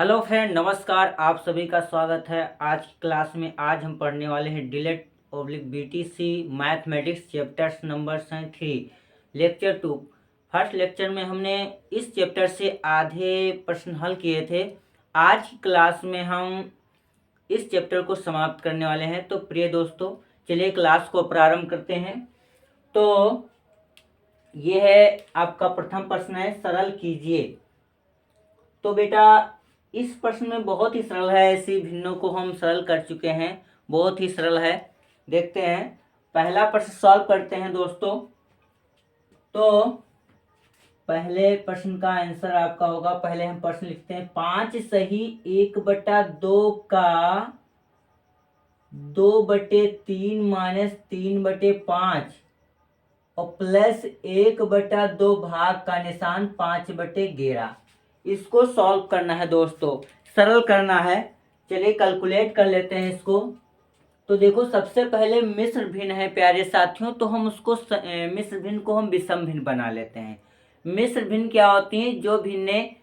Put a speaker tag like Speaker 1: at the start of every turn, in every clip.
Speaker 1: Hello friend, नमस्कार। आप सभी का स्वागत है आज की क्लास में। आज हम पढ़ने वाले हैं डिलेट oblique BTC mathematics chapters number 3 lecture 2। First lecture में हमने इस चैप्टर से आधे प्रश्न हल किए थे। आज की क्लास में हम इस चैप्टर को समाप्त करने वाले हैं। तो प्रिय दोस्तों, चलिए क्लास को प्रारंभ करते हैं। तो ये है आपका प्रथम प्रश्न है, सरल कीजिए। तो बेटा, इस प्रश्न में बहुत ही सरल है। ऐसी भिन्नों को हम सरल कर चुके हैं, बहुत ही सरल है। देखते हैं, पहला प्रश्न सॉल्व करते हैं दोस्तों। तो पहले प्रश्न का आंसर आपका होगा, पहले हम प्रश्न लिखते हैं। 5 सही 1/2 का 2/3 माइनस 3/5 और प्लस 1/2 भाग का निशान 5/11। इसको सॉल्व करना है दोस्तों, सरल करना है। चलिए कैलकुलेट कर लेते हैं इसको। तो देखो, सबसे पहले मिश्र भिन्न है प्यारे साथियों, तो हम उसको मिश्र भिन्न को हम विषम भिन्न बना लेते हैं। मिश्र भिन्न क्या होती है? जो भिन्नें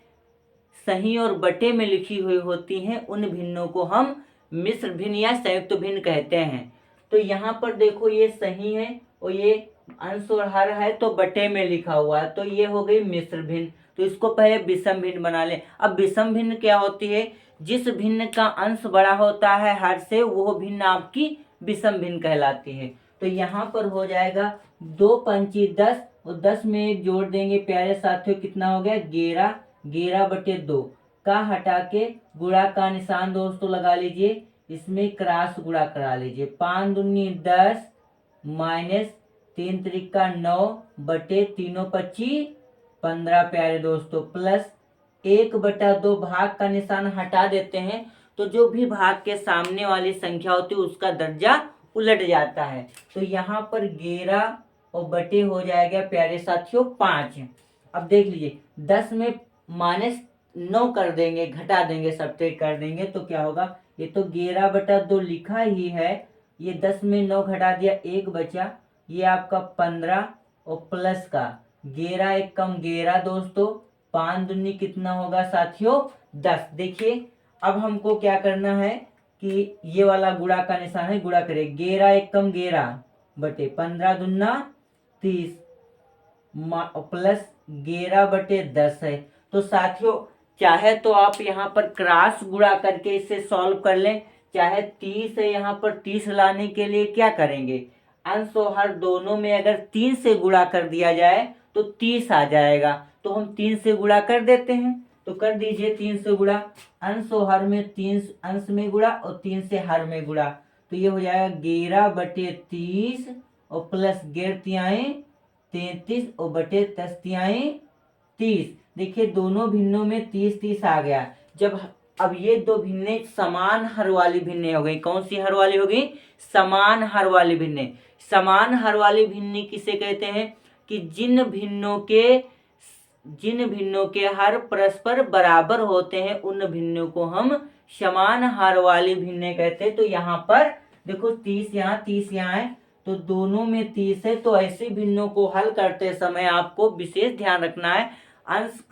Speaker 1: सही और बटे में लिखी हुई होती हैं, उन भिन्नों को हम मिश्र भिन्न या संयुक्त भिन्न कहते हैं। तो यहाँ पर देखो, ये सही है और ये अंश और हर है, तो बटे में लिखा हुआ है, तो ये हो गई मिश्र भिन्न। तो इसको पहले विषम भिन्न बना ले। अब विषम भिन्न क्या होती है? जिस भिन्न का अंश बड़ा होता है हर से, वो भिन्न आपकी विषम भिन्न कहलाती है। तो यहाँ पर हो जाएगा 2 पंची 10 और 10 में एक जोड़ देंगे प्यारे साथियों, कितना हो गया? 11। 11/2 का हटा के गुणा का निशान दोस्तों लगा लीजिए, इसमें क्रॉस गुणा करा लीजिए। 5 दूनी 10 माइनस 3 त्रिका 9 बटे 3 15 प्यारे दोस्तों, प्लस 1/2 भाग का निशान हटा देते हैं, तो जो भी भाग के सामने वाली संख्या होती है उसका दर्जा उलट जाता है। तो यहाँ पर 11 और बटे हो जाएगा प्यारे साथियों 5। अब देख लीजिए, 10 में -9 कर देंगे, घटा देंगे, सब्ट्रैक्ट कर देंगे, तो क्या होगा? ये तो 11/2 लिखा ही है, ये 10 में 9 घटा दिया, 1 बचा, ये आपका 15 और प्लस का 11 एक कम 11 दोस्तों, 5 दूनी कितना होगा साथियों? 10। देखिए, अब हमको क्या करना है कि ये वाला गुणा का निशान है, गुणा करें। 11 एक कम 11 बटे 15 दूना 30 प्लस 11/10 है। तो साथियों, चाहे तो आप यहाँ पर क्रॉस गुणा करके इसे सॉल्व कर लें, चाहे 30 है, यहाँ पर 30 लाने के लिए क्या करेंगे? अंश और हर दोनों में अगर 3 से गुणा कर दिया जाए तो 30 आ जाएगा। तो हम 3 से गुणा कर देते हैं, तो कर दीजिए 3 से गुणा। अंश और हर में 3 अंश में गुणा और 3 से हर में गुणा, तो ये हो जाएगा 11/30 और प्लस 11 33 और बटे 10 30। देखिए, दोनों भिन्नों में 30 आ गया। जब अब ये दो भिन्नें समान हर वाली भिन्नें हो गई। कौन सी हर वाली हो गई? समान हर वाली भिन्नें। समान हर वाली भिन्नें किसे कहते हैं? कि जिन भिन्नों के हर परस्पर बराबर होते हैं, उन भिन्नों को हम समान हर वाली भिन्नें कहते हैं। तो यहाँ पर देखो, 30 यहाँ 30 यहाँ है, तो दोनों में 30 है। तो ऐसे भिन्नों को हल करते समय आपको विशेष ध्यान रखना है, अंश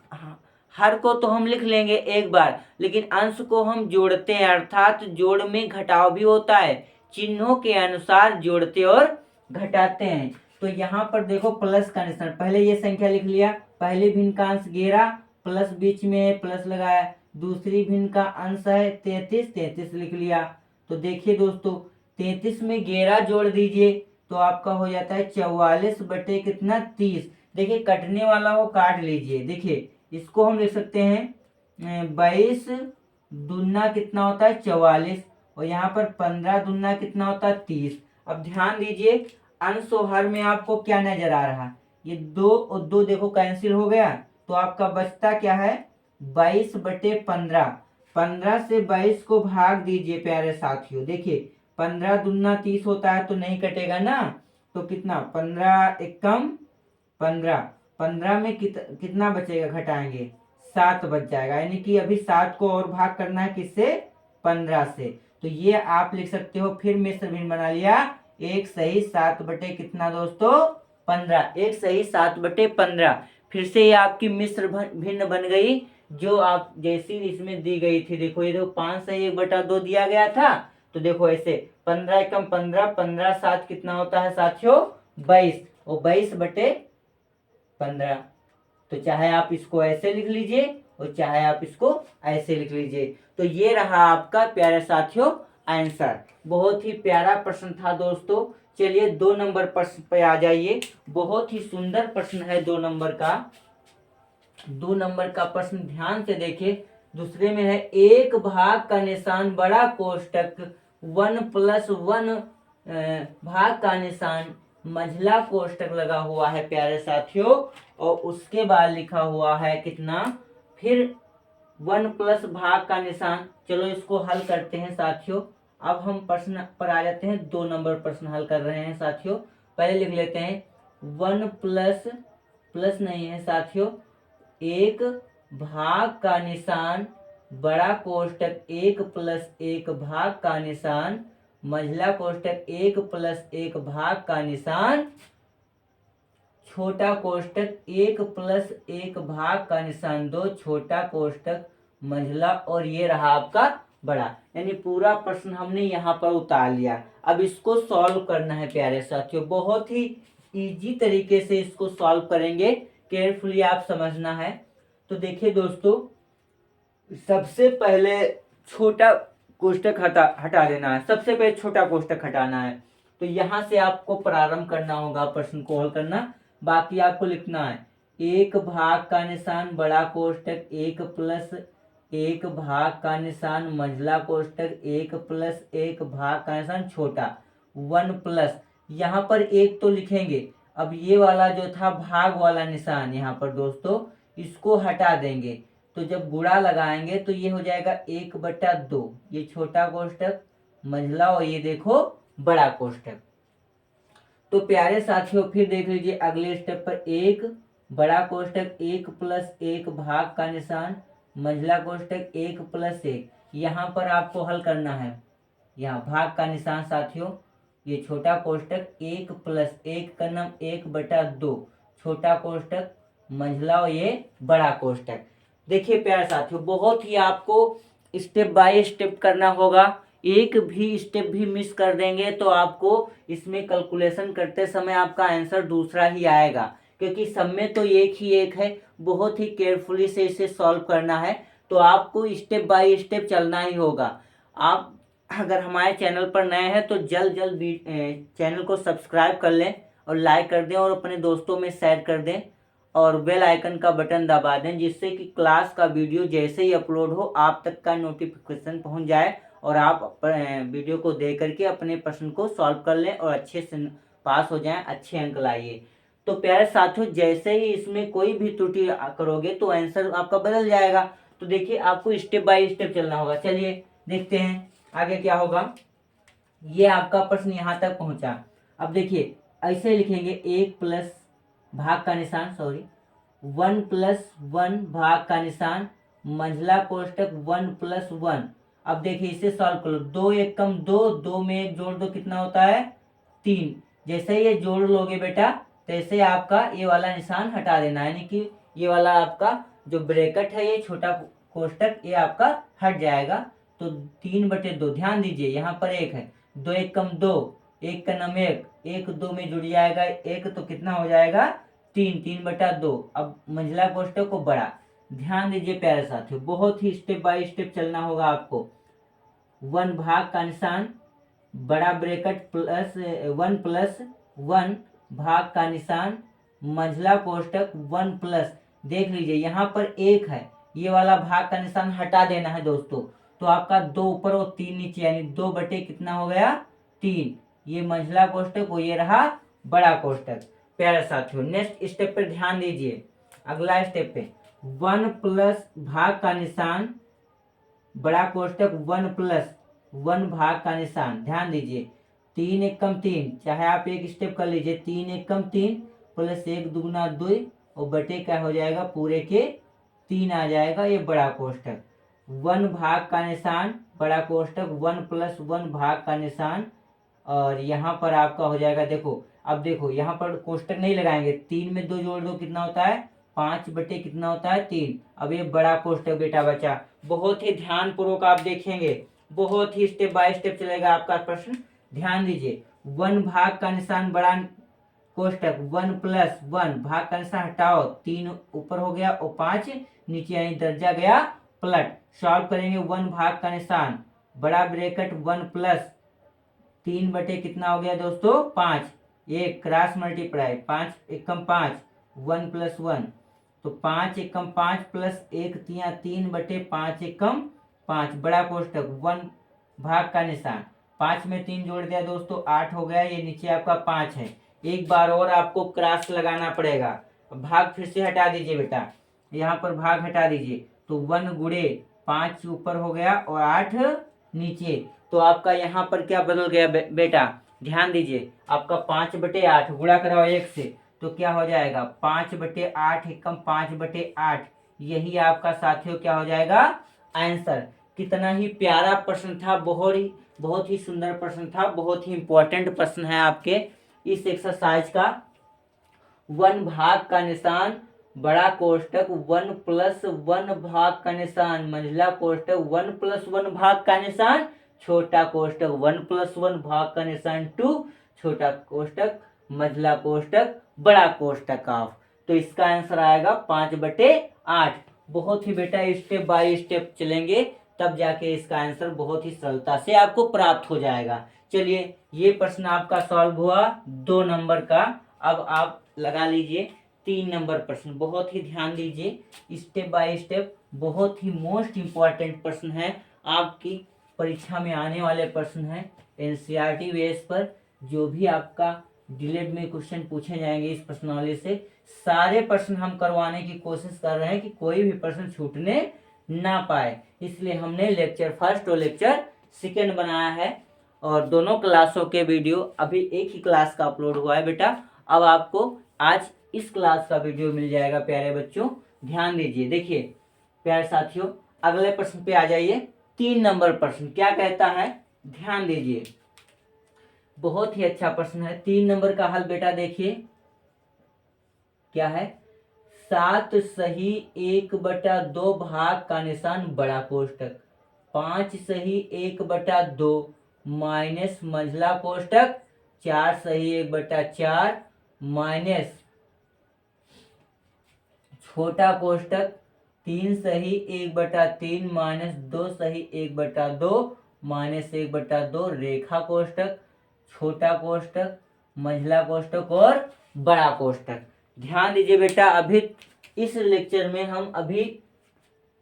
Speaker 1: हर को तो हम लिख लेंगे एक बार, लेकिन अंश को हम जोड़ते हैं, अर्थात जोड़ में घटाव भी होता है। चिन्हों के अनुसार जोड़ते और घटाते हैं। तो यहाँ पर देखो, प्लस का निशान, पहले ये संख्या लिख लिया, पहले भिन्न का अंश 11 प्लस बीच में प्लस लगाया, दूसरी भिन्न का अंश है 33 लिख लिया। तो देखिए दोस्तों, 33 में 11 जोड़ दीजिए तो आपका हो जाता है 44 बटे कितना? 30। देखिए, कटने वाला वो काट लीजिए। देखिए, इसको हम लिख सकते हैं 22 दूना कितना होता है? 44, और यहाँ पर 15 दूना कितना होता है? 30। अब ध्यान दीजिए, अंश और हर में आपको क्या नजर आ रहा? ये 2 और 2 देखो कैंसिल हो गया, तो आपका बचता क्या है? 22/15। 15 से 22 को भाग दीजिए प्यारे साथियों। देखिए, 15 दूना 30 होता है, तो नहीं कटेगा ना, तो कितना? 15 एकम 15, 15 में कितना बचेगा? घटाएंगे 7 बच जाएगा, यानी कि अभी 7 को और भाग करना है किससे? 15 से। तो ये आप लिख सकते हो, फिर मिश्र भिन्न बना लिया, 1 सही 7 बटे कितना दोस्तों? 15। 1 सही 7/15। फिर से ये आपकी मिश्र भिन्न बन गई, जो आप जैसी इसमें दी गई थी। देखो ये देखो 5 से 1/2 दिया गया था, तो देखो ऐसे 15 एकम 15, 15 7 कितना होता है साथियों 22, और 22/15। तो चाहे आप इसको ऐसे लिख लीजिए और चाहे आप इसको ऐसे लिख लीजिए। तो ये रहा आपका प्यारे साथियों आंसर। बहुत ही प्यारा प्रश्न था दोस्तों। चलिए 2 नंबर प्रश्न पे आ जाइए। बहुत ही सुंदर प्रश्न है 2 नंबर का। 2 नंबर का प्रश्न ध्यान से देखिए। दूसरे में है एक भाग का निशान बड़ा कोष्टक 1+1 भाग का निशान मंझला कोष्टक लगा हुआ है प्यारे साथियों, और उसके बाद लिखा हुआ है कितना, फिर 1 प्लस भाग का निशान। चलो इसको हल करते हैं साथियों। अब हम प्रश्न पर आ जाते हैं। 2 नंबर प्रश्न हल कर रहे हैं साथियों। पहले लिख लेते हैं 1 प्लस नहीं है साथियों, एक भाग का निशान बड़ा कोष्टक 1+1 भाग का निशान मंझला कोष्टक 1+1 भाग का निशान छोटा कोष्टक 1+1 भाग का निशान 2 छोटा कोष्टक मंझला, और ये रहा आपका बड़ा। यानी पूरा प्रश्न हमने यहाँ पर उतार लिया। अब इसको सॉल्व करना है प्यारे साथियों। बहुत ही इजी तरीके से इसको सॉल्व करेंगे, केयरफुली आप समझना है। तो देखिए दोस्तों, सबसे पहले छोटा कोष्टक हटा देना है। सबसे पहले छोटा कोष्टक हटाना है। तो यहाँ से आपको प्रारंभ करना होगा प्रश्न को हल करना। बाकी आपको लिखना है एक भाग का निशान बड़ा कोष्टक 1+1 भाग का निशान मंझला कोष्टक 1+1 भाग का निशान छोटा 1+, यहाँ पर एक तो लिखेंगे। अब ये वाला जो था भाग वाला निशान, यहाँ पर दोस्तों इसको हटा देंगे। तो जब गुणा लगाएंगे तो ये हो जाएगा 1/2, ये छोटा कोष्टक मंझला, और ये देखो बड़ा कोष्टक। तो प्यारे साथियों फिर देख लीजिए अगले स्टेप पर, एक बड़ा कोष्टक 1+1 भाग का निशान मंझला कोष्टक 1+1। यहाँ पर आपको हल करना है। यहाँ भाग का निशान साथियों, ये छोटा कोष्टक 1+1 का नाम 1/2 छोटा कोष्टक मंझला, और ये बड़ा कोष्टक। देखिए प्यारे साथियों, बहुत ही आपको स्टेप बाय स्टेप करना होगा। एक भी स्टेप भी मिस कर देंगे तो आपको इसमें कैलकुलेशन करते समय आपका आंसर दूसरा ही आएगा, क्योंकि सब में तो एक ही एक है। बहुत ही केयरफुली से इसे सॉल्व करना है। तो आपको स्टेप बाय स्टेप चलना ही होगा। आप अगर हमारे चैनल पर नए हैं तो जल्द चैनल को सब्सक्राइब कर लें और लाइक कर दें और अपने दोस्तों में शेयर कर दें, और बेल आइकन का बटन दबा दें, जिससे कि क्लास का वीडियो जैसे ही अपलोड हो आप तक का नोटिफिकेशन पहुंच जाए और आप वीडियो को देख करके अपने प्रश्न को सॉल्व कर लें और अच्छे से पास हो जाएं, अच्छे अंक लाइए। तो प्यारे साथियों, जैसे ही इसमें कोई भी त्रुटि करोगे तो आंसर आपका बदल जाएगा। तो देखिए आपको स्टेप बाय स्टेप चलना होगा। चलिए देखते हैं आगे क्या होगा। ये आपका प्रश्न यहाँ तक पहुंचा। अब देखिए ऐसे लिखेंगे 1 प्लस भाग का निशान 1+1 भाग का निशान मंझला कोष्टक 1+1। अब देखिए इसे सॉल्व कर लो। 2 1 कम 2, 2 में 1 जोड़ दो कितना होता है 3। जैसे ये जोड़ लोगे बेटा, तैसे आपका ये वाला निशान हटा देना है, यानी कि ये वाला आपका जो ब्रैकेट है, ये छोटा कोष्टक, ये आपका हट जाएगा। तो 3/2, ध्यान दीजिए यहाँ पर 1 है, 2 1 कम 2, 1 का नाम 1, 1 2 में जुड़ जाएगा 1, तो कितना हो जाएगा 3, 3/2। अब मंझला कोष्टक को बड़ा। ध्यान दीजिए प्यारे साथियों, बहुत ही स्टेप बाय स्टेप चलना होगा आपको। 1 भाग का निशान बड़ा ब्रैकेट प्लस 1+1 भाग का निशान मंझला कोष्टक 1+। देख लीजिए यहाँ पर 1 है, ये वाला भाग का निशान हटा देना है दोस्तों। तो आपका 2 ऊपर और 3 नीचे, यानी 2 बटे कितना हो गया 3। ये मंझला कोष्टक, वो ये रहा बड़ा कोष्टक। प्यारे साथियों नेक्स्ट स्टेप पर ध्यान दीजिए। अगला स्टेप पे 1 प्लस भाग का निशान बड़ा कोष्टक 1+1 भाग का निशान। ध्यान दीजिए 3 1 कम 3, चाहे आप एक स्टेप कर लीजिए। 3 1 कम 3 प्लस 1 दूगुना 2, और बटे क्या हो जाएगा पूरे के 3 आ जाएगा, ये बड़ा कोष्टक। 1 भाग का निशान बड़ा कोष्टक 1+1 भाग का निशान, और यहाँ पर आपका हो जाएगा। देखो अब देखो यहाँ पर कोष्टक नहीं लगाएंगे, 3 में 2 जोड़ दो कितना होता है 5 बटे कितना होता है 3। अब ये बड़ा कोष्टक बेटा बचा। बहुत ही ध्यान पूर्वक आप देखेंगे, बहुत ही स्टेप बाय स्टेप चलेगा आपका प्रश्न। ध्यान दीजिए, 1 भाग का निशान बड़ा कोष्टक 1 प्लस 1 भाग का निशान हटाओ, 3 ऊपर हो गया और 5 नीचे, यानी दर्जा गया पलट। सॉल्व करेंगे, 1 भाग का निशान बड़ा ब्रैकेट 1 प्लस 3 बटे कितना हो गया दोस्तों 5, एक क्रॉस मल्टीप्लाई 5 एकम 5 1 प्लस 1, तो 5 एकम 5 प्लस 1 तिया 3 बटे 5 एकम 5 बड़ा कोष्टक 1 भाग का निशान 5 में 3 जोड़ दिया दोस्तों 8 हो गया। ये नीचे आपका 5 है, एक बार और आपको क्रॉस लगाना पड़ेगा। भाग फिर से हटा दीजिए बेटा, यहाँ पर भाग हटा दीजिए, तो 1 गुणे 5 ऊपर हो गया और 8 नीचे, तो आपका यहाँ पर क्या बदल गया बेटा, ध्यान दीजिए, आपका 5 बटे 8 गुणा कराओ 1 से, तो क्या हो जाएगा 5 बटे 8 एकम 5 बटे 8, यही आपका साथियों क्या हो जाएगा आंसर। कितना ही प्यारा प्रश्न था, बहुत ही सुंदर प्रश्न था, बहुत ही इंपॉर्टेंट प्रश्न है आपके इस एक्सरसाइज का। 1 भाग का निशान बड़ा कोष्टक 1 प्लस 1 भाग का निशान मंझला कोष्टक 1 प्लस 1 भाग का निशान छोटा कोष्टक 1 प्लस 1 भाग का निशान 2 छोटा कोष्टक मंझला कोष्टक बड़ा कोष्टक ऑफ। तो इसका आंसर आएगा 5 बटे 8। बहुत ही बेटा स्टेप बाय स्टेप चलेंगे, तब जाके इसका आंसर बहुत ही सरलता से आपको प्राप्त हो जाएगा। चलिए, ये प्रश्न आपका सॉल्व हुआ 2 नंबर का। अब आप लगा लीजिए 3 नंबर प्रश्न। बहुत ही ध्यान दीजिए, स्टेप बाय स्टेप, बहुत ही मोस्ट इंपॉर्टेंट प्रश्न है, आपकी परीक्षा में आने वाले प्रश्न है। एनसीईआरटी बेस पर जो भी आपका डिलेड में क्वेश्चन पूछे जाएंगे इस प्रश्नावली से, सारे प्रश्न हम करवाने की कोशिश कर रहे हैं कि कोई भी प्रश्न छूटने ना पाए। इसलिए हमने लेक्चर फर्स्ट और लेक्चर सेकेंड बनाया है, और दोनों क्लासों के वीडियो अभी एक ही क्लास का अपलोड हुआ है बेटा। अब आपको आज इस क्लास का वीडियो मिल जाएगा प्यारे बच्चों, ध्यान दीजिए। देखिए प्यारे साथियों, अगले प्रश्न पे आ जाइए। 3 नंबर प्रश्न क्या कहता है, ध्यान दीजिए, बहुत ही अच्छा प्रश्न है। 3 नंबर का हल बेटा देखिए क्या है, 7 सही 1/2 भाग का निशान बड़ा कोष्टक 5 सही 1/2 माइनस मंझला कोष्टक 4 सही 1/4 माइनस छोटा कोष्टक 3 सही 1/3 माइनस 2 सही 1/2 माइनस 1/2 रेखा कोष्टक छोटा कोष्टक मंझला कोष्टक और बड़ा कोष्टक। ध्यान दीजिए बेटा, अभी इस लेक्चर में हम अभी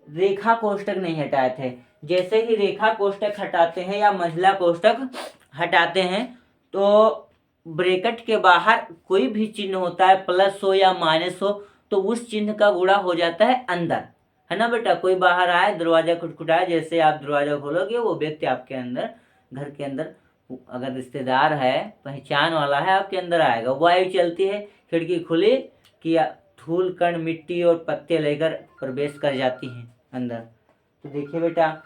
Speaker 1: रेखा कोष्टक नहीं हटाए थे। जैसे ही रेखा कोष्टक हटाते हैं या मंझला कोष्टक हटाते हैं, तो ब्रैकेट के बाहर कोई भी चिन्ह होता है, प्लस हो या माइनस हो, तो उस चिन्ह का गुणा हो जाता है अंदर, है ना बेटा। कोई बाहर आए, दरवाजा खटखटाए, जैसे आप दरवाजा खोलोगे, वो व्यक्ति आपके अंदर, घर के अंदर अगर रिश्तेदार है, पहचान वाला है, आपके अंदर आएगा। वायु चलती है, खिड़की खुली कि धूल कण मिट्टी और पत्ते लेकर प्रवेश कर जाती हैं अंदर। तो देखिए बेटा,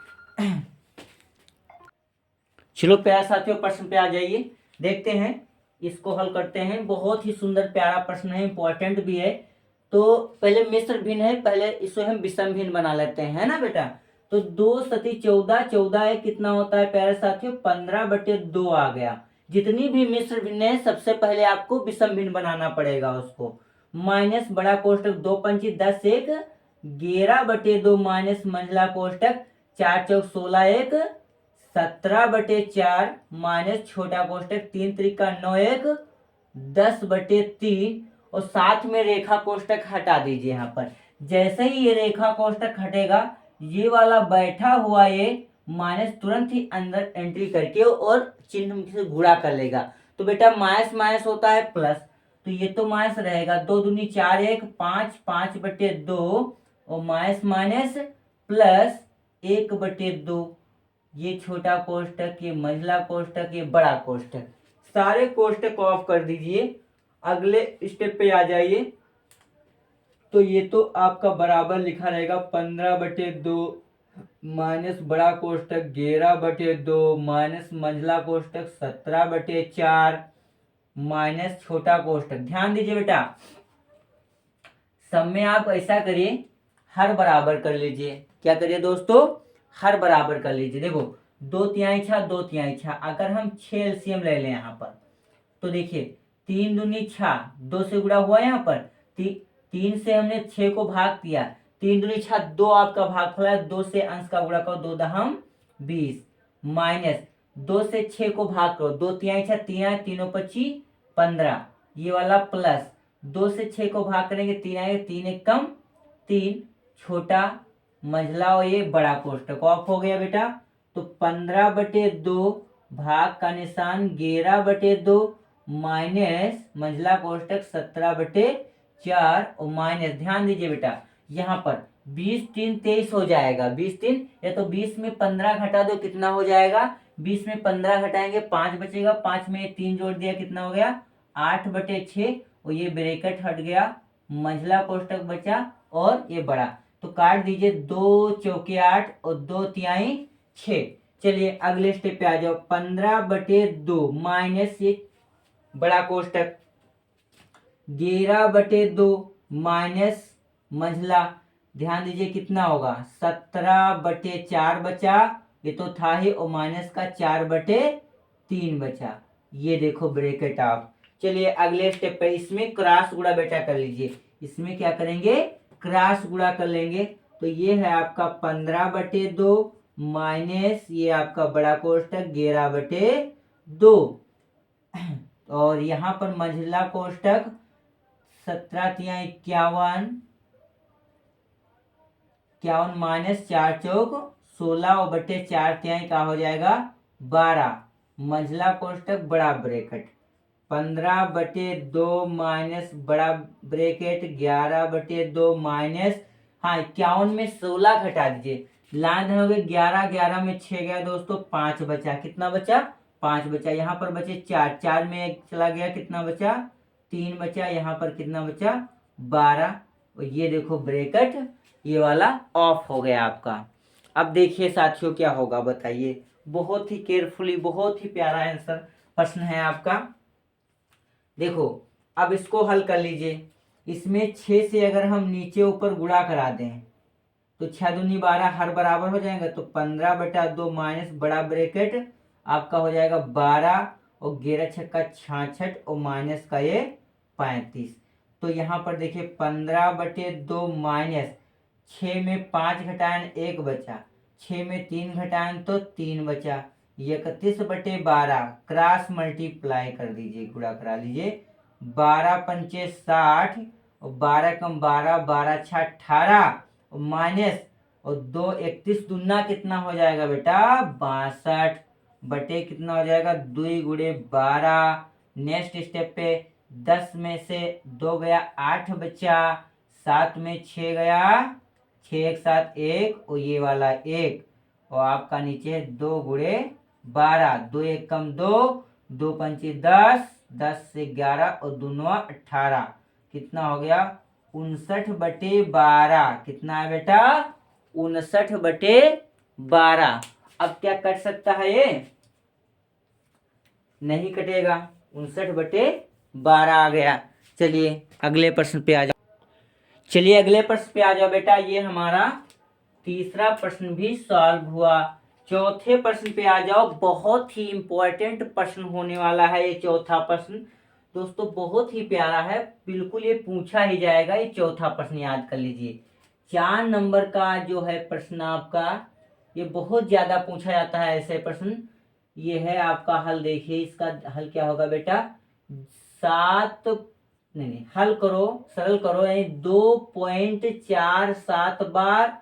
Speaker 1: चलो प्यारे साथियों, प्रश्न पे आ जाइए, देखते हैं, इसको हल करते हैं। बहुत ही सुंदर प्यारा प्रश्न है, इंपॉर्टेंट भी है। तो पहले मिश्र भिन्न है, पहले इसे हम विषम भिन्न बना लेते हैं, है ना बेटा। तो 2 सती 14, 14 है कितना होता है प्यारे साथियों 15/2 आ गया। जितनी भी मिश्र भिन्न है, सबसे पहले आपको विषम भिन्न बनाना पड़ेगा उसको। माइनस बड़ा कोष्टक 2 पंची 10 1 11/2 माइनस मंझला कोष्टक 4 चौक 16 1 17/4 माइनस छोटा कोष्टक 3 त्रिका 9 1 10/3, और साथ में रेखा कोष्टक हटा दीजिए। यहाँ पर जैसे ही ये रेखा कोष्टक हटेगा, ये वाला बैठा हुआ ये माइनस तुरंत ही अंदर एंट्री करके और चिन्ह से गुणा कर लेगा। तो बेटा माइनस माइनस होता है प्लस, तो ये तो माइनस रहेगा, 2 दूनी 4 1 5 5/2 और माइनस माइनस प्लस 1/2, ये छोटा कोष्टक, ये मंझला कोष्टक, ये बड़ा कोष्टक, सारे कोष्टक को ऑफ कर दीजिए। अगले स्टेप पे आ जाइए, तो ये तो आपका बराबर लिखा रहेगा 15/2 माइनस बड़ा कोष्टक 11/2 माइनस मंझला कोष्टक 17/4 माइनस छोटा कोष्टक। ध्यान दीजिए बेटा, सब में आप ऐसा करिए, हर बराबर कर लीजिए। क्या करिए दोस्तों, हर बराबर कर लीजिए। देखो 2/3 2/3, अगर हम 6 एलसीएम ले लें यहाँ पर, तो देखिए 3 दूनी 6, 2 से गुणा हुआ यहाँ पर, 3 से हमने 6 को भाग दिया, 3 दूनी 6, 2 आपका भागफल है, 2 से अंश का गुणा करो, 2 दहम 20, माइनस 2 से 6 को भाग करो, 2/3 3, तीनों 25 15, ये वाला प्लस 2 से 6 को भाग करेंगे, 3 आएगा, 3 एक कम 3, छोटा मंझला और ये बड़ा कोष्टक ऑफ हो गया बेटा। तो 15/2 भाग का निशान 11/2 माइनस मंझला कोष्टक 17/4 और माइनस, ध्यान दीजिए बेटा यहाँ पर 20 3 23 हो जाएगा, 20 3 या तो 20 में 15 घटा दो, कितना हो जाएगा, 20 में 15 घटाएंगे 5 बचेगा, 5 में 3 जोड़ दिया, कितना हो गया 8/6 और ये ब्रैकेट हट गया, मंझला कोष्टक बचा और ये बड़ा। तो काट दीजिए, 2 चौके 8 और 2 तिहाई 6। चलिए अगले स्टेप पे आ जाओ, 15/2 माइनस ये बड़ा कोष्टक 11/2 माइनस मंझला, ध्यान दीजिए कितना होगा 17/4 बचा, ये तो था ही, और माइनस का 4/3 बचा, ये देखो ब्रैकेट आप। चलिए अगले स्टेप पे इसमें क्रॉस गुणा बेटा कर लीजिए, इसमें क्या करेंगे क्रॉस गुणा कर लेंगे। तो ये है आपका 15/2 माइनस ये आपका बड़ा कोष्टक 11/2 और यहाँ पर मंझला कोष्टक 17×51 माइनस 4 चौक 16 और बटे 4 तिहाई का हो जाएगा 12, मंझला कोष्टक बड़ा ब्रैकेट 15/2 माइनस बड़ा ब्रैकेट 11/2 माइनस, हाँ 51 में 16 घटा दीजिए, लाइन हो गए 11, 11 में 6 गया दोस्तों, 5 बचा, कितना बचा 5 बचा, यहाँ पर बचे 4, 4 में 1 चला गया, कितना बचा 3 बचा, यहाँ पर कितना बचा 12 और ये देखो ब्रैकेट ये वाला ऑफ हो गया आपका। अब देखिए साथियों क्या होगा बताइए, बहुत ही केयरफुली, बहुत ही प्यारा आंसर प्रश्न है आपका। देखो अब इसको हल कर लीजिए, इसमें 6 से अगर हम नीचे ऊपर गुणा करा दें तो 6 दूनी 12 हर बराबर हो जाएगा, तो 15/2 माइनस बड़ा ब्रैकेट आपका हो जाएगा 12 और 11 छक्का 66 और माइनस का ये 35। तो यहाँ पर देखिए 15/2 माइनस 6 में 5 घटाएं 1 बचा, 6 में 3 घटाएं तो 3 बचा, 31/12 क्रॉस मल्टीप्लाई कर दीजिए, गुणा करा लीजिए, 12 पंचे 60 और 12 कम 12, 12 छः 18 और माइनस और 2 31 दूना कितना हो जाएगा बेटा 62 बटे कितना हो जाएगा 2 गुणे 12। नेक्स्ट स्टेप पे 10 में से 2 गया 8 बचा, 7 में 6 गया 6 एक साथ 1 और ये वाला 1 और आपका नीचे है 2 गुणे 12, 2 एक कम 2, 2 पंची 10, 10 से 11 और 2 9 18, कितना हो गया 59/12, कितना है बेटा 59/12। अब क्या कट सकता है ये, नहीं कटेगा, 59/12 आ गया। चलिए अगले प्रश्न पे आ जाओ, चलिए अगले प्रश्न पे आ जाओ बेटा, ये हमारा तीसरा प्रश्न भी सॉल्व हुआ। चौथे प्रश्न पे आ जाओ, बहुत ही इंपॉर्टेंट प्रश्न होने वाला है ये चौथा प्रश्न दोस्तों, बहुत ही प्यारा है, बिल्कुल ये पूछा ही जाएगा, ये चौथा प्रश्न याद कर लीजिए। 4 नंबर का जो है प्रश्न आपका, ये बहुत ज्यादा पूछा जाता है ऐसे प्रश्न। ये है आपका हल, देखिए इसका हल क्या होगा बेटा, 7 नहीं हल करो, सरल करो, यानी 2.47 बार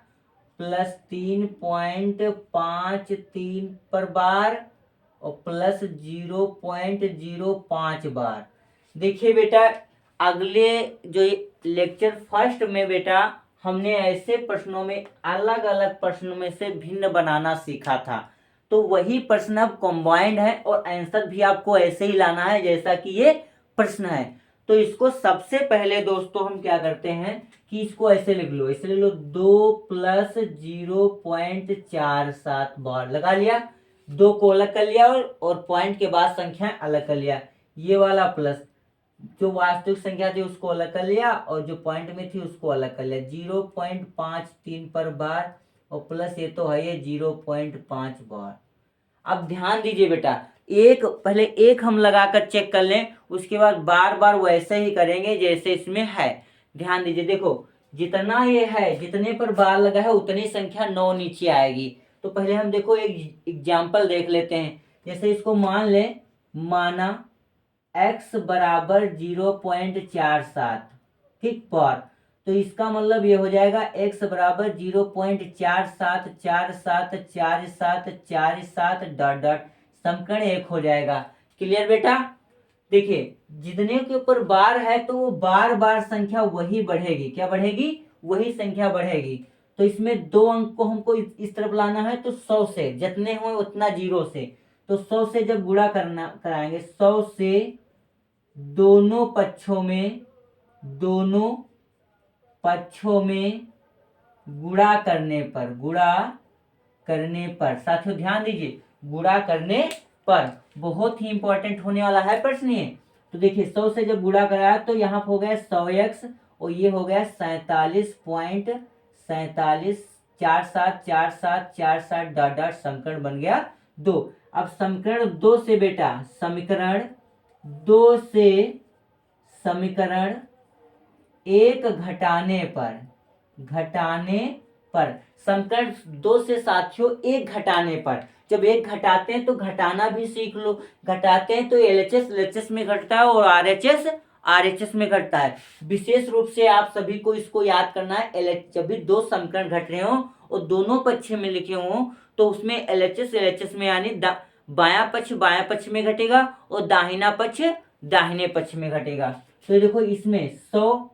Speaker 1: प्लस 3.53 पर बार और प्लस 0.05 बार। देखिए बेटा अगले जो लेक्चर फर्स्ट में बेटा हमने ऐसे प्रश्नों में अलग अलग प्रश्नों में से भिन्न बनाना सीखा था, तो वही प्रश्न अब कंबाइंड है और आंसर भी आपको ऐसे ही लाना है जैसा कि ये प्रश्न है। तो इसको सबसे पहले दोस्तों हम क्या करते हैं कि इसको ऐसे लिख लो, ऐसे लिख लो 2 + 0.47 बार लगा लिया, 2 को अलग कर लिया और पॉइंट के बाद संख्या अलग कर लिया, ये वाला प्लस जो वास्तविक संख्या थी उसको अलग कर लिया और जो पॉइंट में थी उसको अलग कर लिया। 0.53 पर बार और प्लस ये तो है ये 0.5 बार। अब ध्यान दीजिए बेटा, एक पहले एक हम लगाकर चेक कर लें, उसके बाद बार बार वैसे ही करेंगे जैसे इसमें है। ध्यान दीजिए, देखो जितना ये है, जितने पर बार लगा है उतनी संख्या 9 नीचे आएगी। तो पहले हम देखो एक एग्जाम्पल देख लेते हैं। जैसे इसको मान लें, माना x बराबर 0.47, ठीक, पर तो इसका मतलब ये हो जाएगा x बराबर 0.47474747 डॉट डॉट समीकरण 1 हो जाएगा। क्लियर बेटा? देखिए जितने के ऊपर बार है तो वो बार बार संख्या वही बढ़ेगी। क्या बढ़ेगी? वही संख्या बढ़ेगी। तो इसमें दो अंक को हमको इस तरफ लाना है, तो 100 से जितने हो उतना 0 से, तो 100 से जब गुणा कराएंगे, 100 से दोनों पक्षों में गुणा करने पर साथियों ध्यान दीजिए, गुणा करने पर बहुत ही इंपॉर्टेंट होने वाला है प्रश्न ये। तो देखिए 100 से जब गुणा कराया तो यहाँ पर हो गया 100x और ये हो गया 47.47 474747 डॉट डॉट समीकरण बन गया 2। अब समीकरण 2 से बेटा, समीकरण 2 से समीकरण 1 समीकरण 2 से साथियों 1 घटाने पर, जब 1 घटाते हैं तो घटाना भी सीख लो। घटाते हैं तो LHS में घटता है और RHS में घटता है। विशेष रूप से आप सभी को इसको याद करना है। जब भी दो समीकरण घट रहे हो और दोनों पक्ष में लिखे हो तो उसमें LHS में यानी बायां पक्ष में घटेगा और दाहिना पक्ष दाहिने पक्ष में घटेगा। तो देखो इसमें 100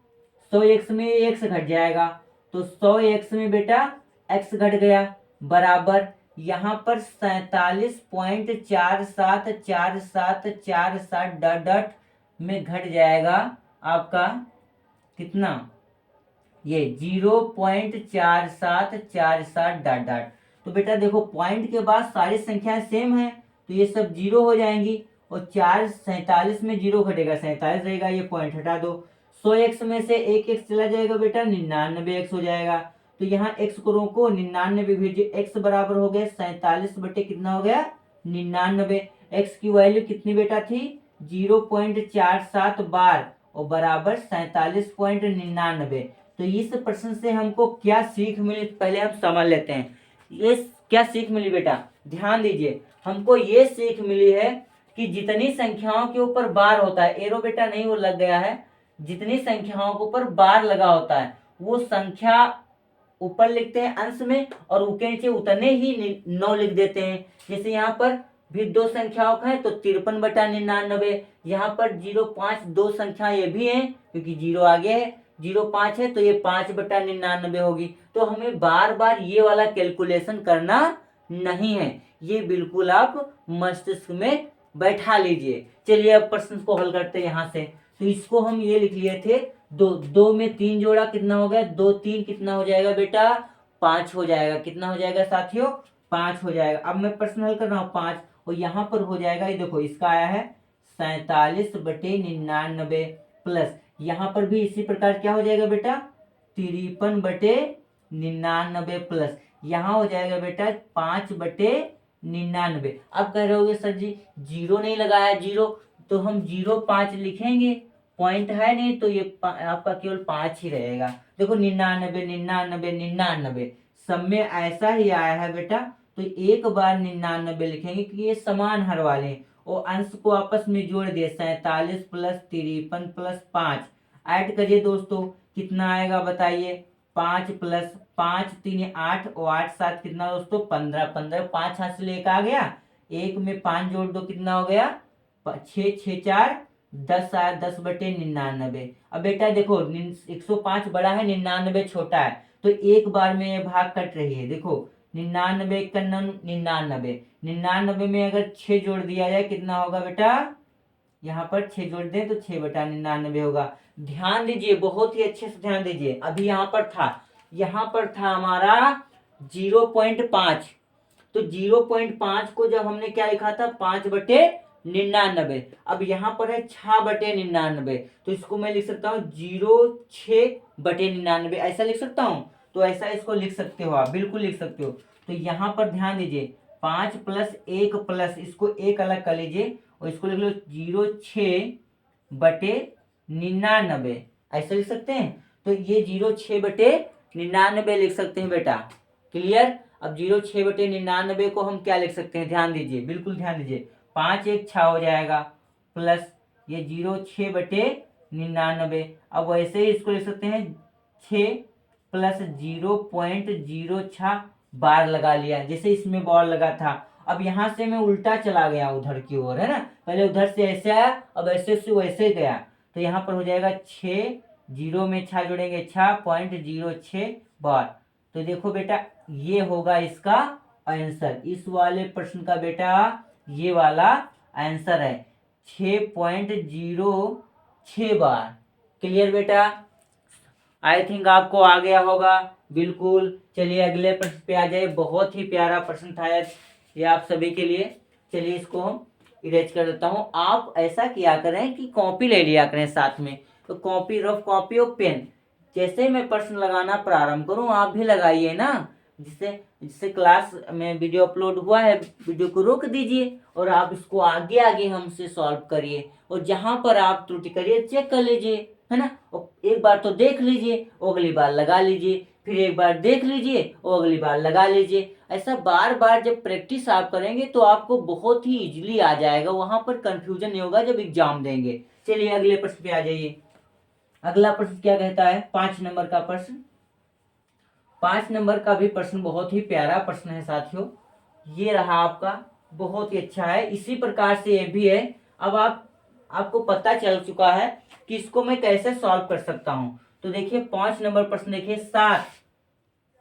Speaker 1: x में x घट जाएगा, तो 100 x में बेटा x घट गया, बराबर यहाँ पर 47.474747 डॉट डॉट में घट जाएगा आपका कितना, ये 0.4747 डॉट डॉट। तो बेटा देखो पॉइंट के बाद सारी संख्याएं सेम है तो ये सब 0 हो जाएंगी और 47 में 0 घटेगा, 47 रहेगा, ये पॉइंट हटा दो। 100 x में से एक x चला जाएगा बेटा, 99x हो जाएगा। तो यहाँ x को रोको, 99 भेजिए, x बराबर हो गया 47 बटे कितना हो गया 99। x की वैल्यू कितनी बेटा थी 0.47 बार और बराबर 47.99। तो इस प्रश्न से हमको क्या सीख मिली पहले हम समझ लेते हैं। ये क्या सीख मिली बेटा, ध्यान दीजिए, हमको ये सीख मिली है कि जितनी संख्याओं के ऊपर बार होता है, एरो बेटा नहीं वो लग गया है, जितनी संख्याओं के ऊपर बार लगा होता है वो संख्या ऊपर लिखते हैं अंश में और ऊपर नीचे उतने ही 9 लिख देते हैं। जैसे यहाँ पर भी दो संख्याओं का है तो 53/99, यहाँ पर 0.5 दो संख्या ये भी है क्योंकि 0 आगे है, 0.5 है तो ये 5/99 होगी। तो हमें बार बार ये वाला कैलकुलेशन करना नहीं है, ये बिल्कुल आप मस्तिष्क में बैठा लीजिए। चलिए अब प्रश्न को हल करते हैं यहाँ से। तो इसको हम ये लिख लिए थे, दो में 3 जोड़ा कितना हो गया, 2 3 कितना हो जाएगा बेटा 5 हो जाएगा। कितना हो जाएगा साथियों 5 हो जाएगा। अब मैं प्रश्न हल कर रहा हूँ 5 और यहाँ पर हो जाएगा, ये देखो इसका आया है 47/99 प्लस यहाँ पर भी इसी प्रकार क्या हो जाएगा बेटा 53/99 प्लस यहाँ हो जाएगा बेटा 5/99। अब कह रहे होगे सर जी 0 नहीं लगाया, 0 तो हम 0.5 लिखेंगे, पॉइंट है नहीं तो ये आपका केवल 5 ही रहेगा। देखो 99 99 99 सब में ऐसा ही आया है बेटा, तो एक बार 99 लिखेंगे क्योंकि ये समान हर वाले हैं और अंश को आपस में जोड़ दिए 47 प्लस 53 प्लस 5 ऐड करिए दोस्तों, कितना आएगा बताइए 5 प्लस 5 3 8 और 8 7 कितना दोस्तों 15 15 5 हाथ से एक आ गया, एक में 5 जोड़ दो कितना हो गया 6 6 4 10 आया 10/99। अब बेटा देखो 105 बड़ा है 99 छोटा है तो एक बार में ये भाग कट रही है। देखो 99 99 99 में अगर 6 जोड़ दिया जाए कितना होगा बेटा, यहाँ पर 6 जोड़ दें तो 6/99 होगा। ध्यान दीजिए, बहुत ही अच्छे से ध्यान दीजिए, अभी यहाँ पर था हमारा 0.5, तो 0.5 को जब हमने क्या लिखा था 5/99 99। अब यहाँ पर है 6/99, तो इसको मैं लिख सकता हूँ 06/99, ऐसा लिख सकता हूँ। तो ऐसा इसको लिख सकते हो आप, बिल्कुल लिख सकते हो। तो यहाँ पर ध्यान दीजिए, 5 प्लस 1 प्लस इसको एक अलग कर लीजिए और इसको लिख लो 06/99, ऐसा लिख सकते हैं। तो ये 06/99 लिख सकते हैं बेटा। क्लियर। अब 06/99 को हम क्या लिख सकते हैं, ध्यान दीजिए, बिल्कुल ध्यान दीजिए। 5 1 6 हो जाएगा, प्लस ये 06/99। अब वैसे ही इसको लिख सकते हैं 6 प्लस 0.06 बार लगा लिया, जैसे इसमें बार लगा था। अब यहाँ से मैं उल्टा चला गया उधर की ओर, है ना, पहले उधर से ऐसे आया, अब ऐसे से वैसे गया। तो यहाँ पर हो जाएगा 6, 0 में 6 जोड़ेंगे 6.06 बार। तो देखो बेटा, ये होगा इसका आंसर, इस वाले प्रश्न का बेटा ये वाला आंसर है 6.06 बार। क्लियर बेटा। आई थिंक आपको आ गया होगा, बिल्कुल। चलिए अगले प्रश्न पे आ जाए। बहुत ही प्यारा प्रश्न था ये आप सभी के लिए। चलिए इसको हम इरेज कर देता हूँ। आप ऐसा किया करें कि कॉपी ले लिया करें साथ में, तो कॉपी, रफ कॉपी और पेन। जैसे मैं प्रश्न लगाना प्रारंभ करूं आप भी लगाइए ना, जिससे जिससे क्लास में वीडियो अपलोड हुआ है, वीडियो को रोक दीजिए और आप इसको आगे आगे हमसे सॉल्व करिए, और जहां पर आप त्रुटि करिए चेक कर लीजिए, है ना। और एक बार तो देख लीजिए और अगली बार लगा लीजिए, फिर एक बार देख लीजिए और अगली बार लगा लीजिए। ऐसा बार बार जब प्रैक्टिस आप करेंगे तो आपको बहुत ही इजीली आ जाएगा, वहां पर कंफ्यूजन नहीं होगा जब एग्जाम देंगे। चलिए अगले प्रश्न पे आ जाइए। अगला प्रश्न क्या कहता है, 5 नंबर का प्रश्न। 5 नंबर का भी प्रश्न बहुत ही प्यारा प्रश्न है साथियों। ये रहा आपका, बहुत ही अच्छा है। इसी प्रकार से ये भी है। अब आपको पता चल चुका है कि इसको मैं कैसे सॉल्व कर सकता हूं। तो देखिए 5 नंबर प्रश्न देखिए, 7,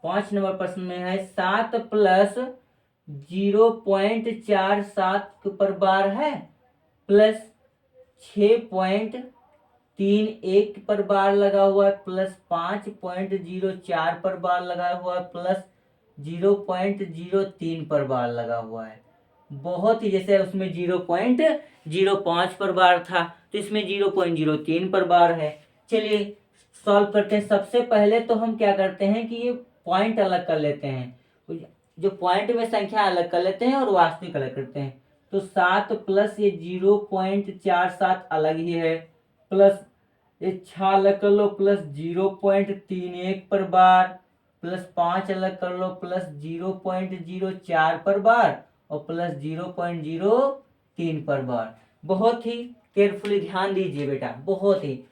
Speaker 1: 5 नंबर प्रश्न में है 7 प्लस 0.47 पर बार है, प्लस 6.31 पर बार लगा हुआ है, प्लस 5.04 पर बार लगा हुआ है, प्लस 0.03 पर बार लगा हुआ है। बहुत ही, जैसे उसमें 0.05 पर बार था तो इसमें 0.03 पर बार है। चलिए सॉल्व करते हैं। सबसे पहले तो हम क्या करते हैं कि ये पॉइंट अलग कर लेते हैं, जो पॉइंट में संख्या अलग कर लेते हैं और वास्तविक अलग करते हैं। तो 7 प्लस ये 0.47 अलग ही है, प्लस ये 6 अलग कर लो, प्लस 0.31 पर बार, प्लस 5 अलग कर लो, प्लस 0.04 पर बार, और प्लस 0.03 पर बार। बहुत ही केयरफुली ध्यान दीजिए बेटा, बहुत ही।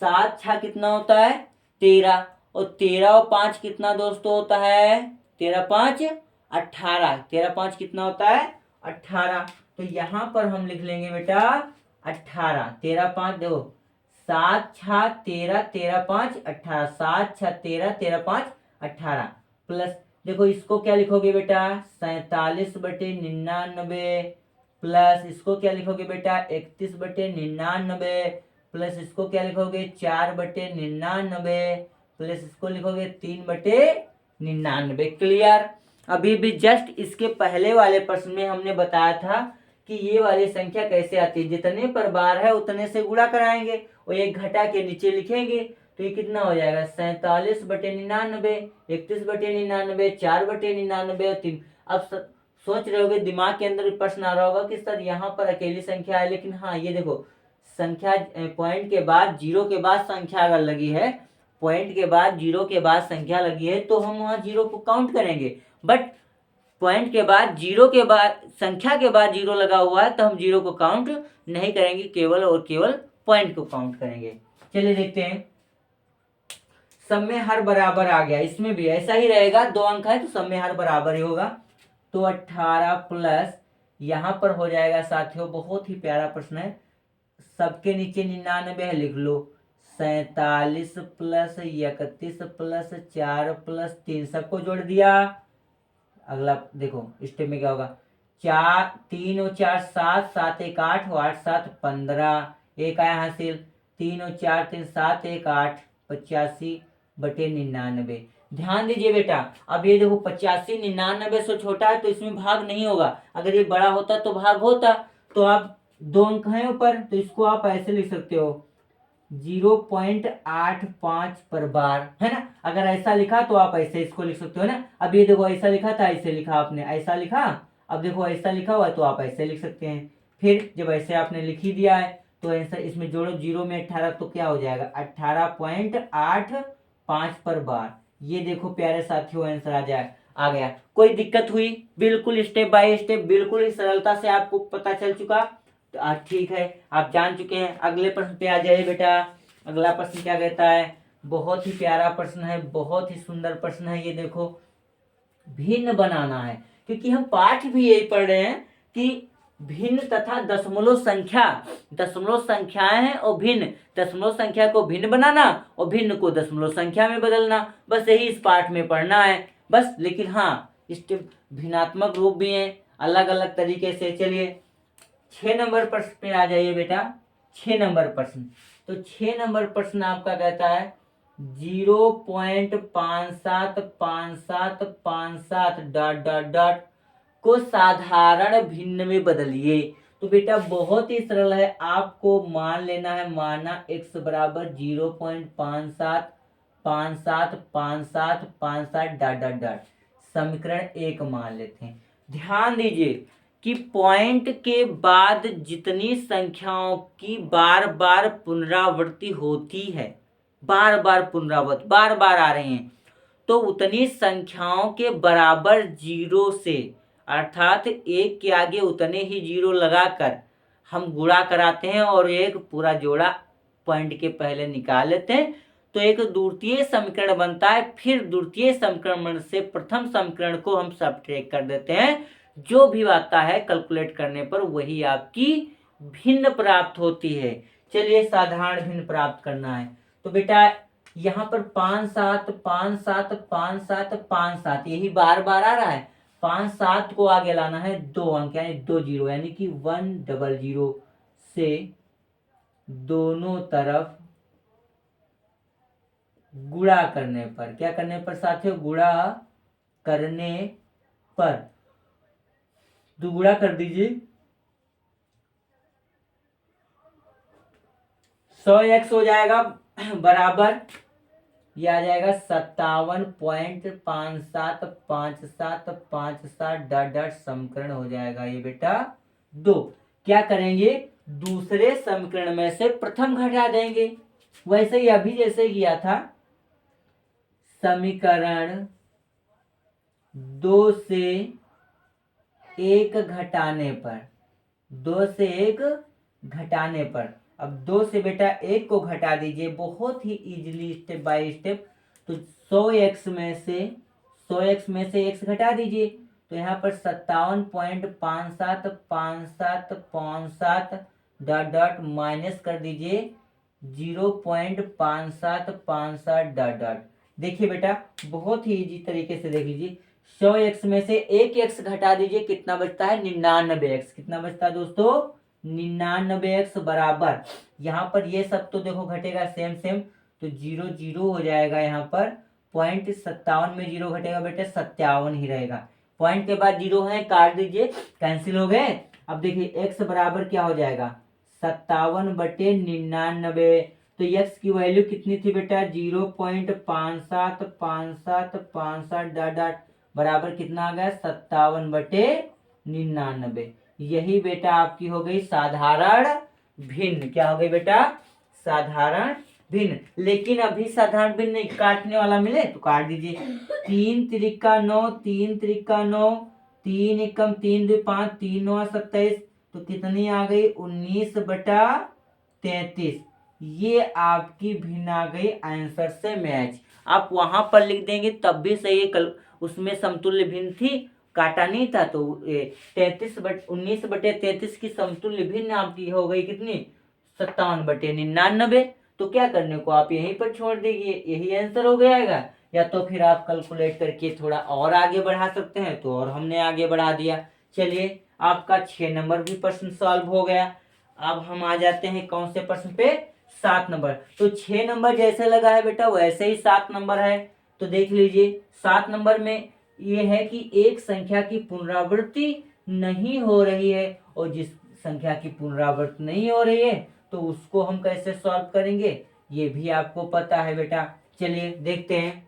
Speaker 1: 7 6 कितना होता है, 13, और 13 और 5 कितना दोस्तों होता है, 13 5 18, 13 5 कितना होता है, 18। तो यहाँ पर हम लिख लेंगे बेटा 18, 13 5, देखो 7 6 13, 13 5 18, 7 6 13, 13 5 18, प्लस देखो इसको क्या लिखोगे बेटा 47/99, प्लस इसको क्या लिखोगे बेटा 31/99, प्लस इसको क्या लिखोगे 4/99, प्लस इसको लिखोगे 3/99। क्लियर। अभी भी जस्ट इसके पहले वाले प्रश्न में हमने बताया था कि ये वाली संख्या कैसे आती है, जितने पर बार है उतने से गुणा कराएंगे और एक घटा के नीचे लिखेंगे। तो ये कितना हो जाएगा 47/99, 31/99, 4/99 और 3। अब सोच रहे होगे, दिमाग के अंदर प्रश्न आ रहा होगा कि सर यहाँ पर अकेली संख्या है, लेकिन हाँ ये देखो संख्या पॉइंट के बाद जीरो के बाद संख्या अगर लगी है, पॉइंट के बाद जीरो के बाद संख्या लगी है तो हम वहां जीरो को काउंट करेंगे, बट पॉइंट के बाद जीरो के बाद संख्या के बाद जीरो लगा हुआ है तो हम जीरो को काउंट नहीं करेंगे, केवल और केवल पॉइंट को काउंट करेंगे। चलिए देखते हैं। सब में हर बराबर आ गया, इसमें भी ऐसा ही रहेगा, 2 अंक है तो सब में हर बराबर ही होगा। तो 18 प्लस यहां पर हो जाएगा साथियों, बहुत ही प्यारा प्रश्न है, सबके नीचे 99 है, लिख लो 47 प्लस 31 प्लस 4 प्लस 3, सबको जोड़ दिया। अगला देखो स्टेप में क्या होगा, 4 3 और 4 7, 7 1 8, 8 7 15, एक आया हासिल, 3 और 4 3 7 1 8, 85/99। ध्यान दीजिए बेटा, अब ये देखो 85 99 से छोटा है तो इसमें भाग नहीं होगा, अगर ये बड़ा होता तो भाग होता। तो आप 2 अंक हैं ऊपर, तो इसको आप ऐसे लिख सकते हो 0.85 पर बार, है ना। अगर ऐसा लिखा तो आप ऐसे इसको लिख सकते हो ना। अब ये देखो ऐसा लिखा था, ऐसे लिखा आपने, ऐसा लिखा। अब देखो ऐसा लिखा हुआ है तो आप ऐसे लिख सकते हैं। फिर जब ऐसे आपने लिख ही दिया है तो आंसर इसमें जोड़ो, 0 में 18 तो क्या हो जाएगा 18.85 पर बार। ये देखो प्यारे साथियों आंसर आ गया। कोई दिक्कत हुई? बिल्कुल स्टेप बाय स्टेप, बिल्कुल ही सरलता से आपको पता चल चुका। तो आज ठीक है, आप जान चुके हैं। अगले प्रश्न पे आ जाइए बेटा। अगला प्रश्न क्या कहता है? बहुत ही प्यारा प्रश्न है, बहुत ही सुंदर प्रश्न है। ये देखो, भिन्न बनाना है, क्योंकि हम पाठ भी यही पढ़ रहे हैं कि भिन्न तथा दशमलव संख्याएं हैं और भिन्न दशमलव संख्या को भिन्न बनाना और भिन्न को दशमलव संख्या में बदलना, बस यही इस पाठ में पढ़ना है बस। लेकिन हाँ, इसके भिन्नात्मक रूप भी हैं अलग अलग तरीके से। चलिए 6 नंबर प्रश्न पे आ जाइए बेटा। 6 नंबर प्रश्न, तो 6 नंबर प्रश्न आपका कहता है 0.575757 डॉट डॉट डॉट को साधारण भिन्न में बदलिए। तो बेटा बहुत ही सरल है, आपको मान लेना है, माना x बराबर 0.575757 डॉट डॉट डॉट, समीकरण 1 मान लेते हैं। ध्यान दीजिए कि पॉइंट के बाद जितनी संख्याओं की बार बार पुनरावृत्ति होती है, बार बार पुनरावृत्त बार बार आ रही हैं, तो उतनी संख्याओं के बराबर जीरो से, अर्थात एक के आगे उतने ही जीरो लगाकर हम गुणा कराते हैं और एक पूरा जोड़ा पॉइंट के पहले निकाल लेते हैं, तो एक द्वितीय समीकरण बनता है। फिर द्वितीय समीकरण से प्रथम समीकरण को हम सबट्रैक्ट कर देते हैं, जो भी आता है कैलकुलेट करने पर वही आपकी भिन्न प्राप्त होती है। चलिए साधारण भिन्न प्राप्त करना है, तो बेटा यहाँ पर 5 7 यही बार बार आ रहा है। 5 7 को आगे लाना है 2 अंक, यानी 2 जीरो, यानी कि 100 से दोनों तरफ गुणा करने पर, क्या करने पर साथियों? गुणा करने पर, दुगुणा कर दीजिए, 100x हो जाएगा बराबर, ये आ जाएगा 57.575757 डॉट डॉट, समीकरण हो जाएगा ये बेटा 2। क्या करेंगे? दूसरे समीकरण में से प्रथम घटा देंगे, वैसे ही अभी जैसे किया था। समीकरण 2 से 1 घटाने पर, 2 से 1 घटाने पर, अब 2 से बेटा 1 को घटा दीजिए बहुत ही इजीली स्टेप बाय स्टेप। तो 100x में से x घटा दीजिए, तो यहाँ पर 57.575757 डॉट डॉट माइनस कर दीजिए 0.5757 डॉट डॉट। देखिए बेटा बहुत ही इजी तरीके से देख लीजिए, 100x में से 1x घटा दीजिए, कितना बचता है? 99x। कितना बचता है दोस्तों? 99x बराबर, यहाँ पर ये सब तो देखो घटेगा सेम सेम, तो 0 0 हो जाएगा। यहाँ पर 0.57 में 0 घटेगा बेटे 57 ही रहेगा। पॉइंट के बाद 0 है, काट दीजिए, कैंसिल हो गए। अब देखिए x बराबर क्या हो जाएगा? 57/99। तो x की वैल्यू कितनी थी बेटा? 0.575757 डॉट डॉट बराबर कितना आ गया? 57/99। यही बेटा आपकी हो गई साधारण भिन्न। क्या हो गई बेटा? साधारण भिन्न। लेकिन अभी साधारण भिन्न नहीं, काटने वाला मिले तो काट दीजिए। 3 त्रिका 9, 3 त्रिका 9, 3 एकम 3 2 5, 3 9 27, तो कितनी आ गई? 19/33। ये आपकी भिन्न आ गई आंसर से मैच। आप वहां पर लिख देंगे तब भी सही है, कल उसमें समतुल्य भिन्न थी, काटा नहीं था, तो 19/33 की समतुल्य भिन्न आपकी हो गई कितनी? 57/99। तो क्या करने को, आप यहीं पर छोड़ दीजिए, यही आंसर हो गया। या तो फिर आप कैलकुलेट करके थोड़ा और आगे बढ़ा सकते हैं, तो और हमने आगे बढ़ा दिया। चलिए आपका 6 नंबर भी प्रश्न सॉल्व हो गया। अब हम आ जाते हैं कौन से प्रश्न पे? 7 नंबर। तो 6 नंबर जैसे लगा है बेटा वैसे ही 7 नंबर है। तो देख लीजिए 7 नंबर में ये है कि एक संख्या की पुनरावृत्ति नहीं हो रही है, और जिस संख्या की पुनरावृत्ति नहीं हो रही है तो उसको हम कैसे सॉल्व करेंगे ये भी आपको पता है बेटा। चलिए देखते हैं।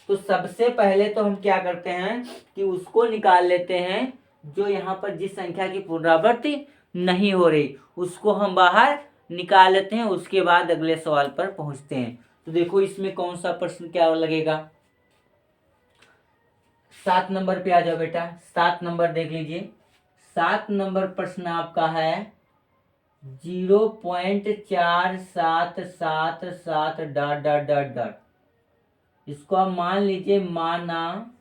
Speaker 1: तो सबसे पहले तो हम क्या करते हैं कि उसको निकाल लेते हैं जो यहाँ पर जिस संख्या की पुनरावृत्ति नहीं हो रही उसको हम बाहर निकाल लेते हैं, उसके बाद अगले सवाल पर पहुंचते हैं। तो देखो इसमें कौन सा प्रश्न क्या लगेगा। 7 नंबर पे आ जाओ बेटा। 7 नंबर देख लीजिए। 7 नंबर प्रश्न आपका है 0.4777 डॉट डॉट डॉट डॉट। इसको आप मान लीजिए माना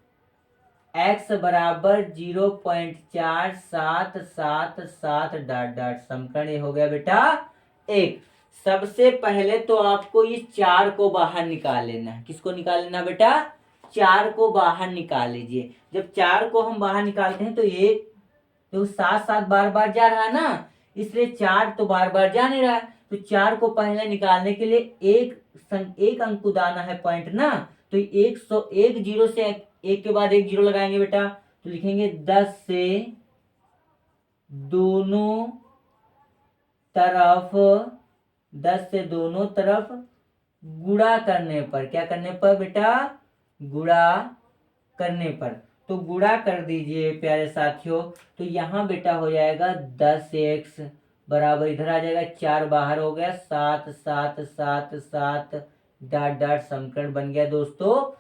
Speaker 1: x बराबर 0.4777 डॉट डॉट। समीकरण हो गया बेटा एक। सबसे पहले तो आपको ये 4 को बाहर निकाल लेना है। किसको निकाल लेना बेटा 4 को बाहर निकाल लीजिए। जब 4 को हम बाहर निकालते हैं तो एक तो 7 बार बार जा रहा है ना, इसलिए 4 तो बार बार जा नहीं रहा है। तो 4 को पहले एक के लिए एक अंक कूदाना है पॉइंट ना, तो एक जीरो से एक के बाद एक जीरो लगाएंगे बेटा। तो लिखेंगे 10 से दोनों तरफ गुणा करने पर, क्या करने पर बेटा गुणा करने पर। तो गुणा कर दीजिए प्यारे साथियों। तो यहाँ बेटा हो जाएगा 10x बराबर इधर आ जाएगा 4 बाहर हो गया 7 7 7 7 डॉट डॉट। समीकरण बन गया दोस्तों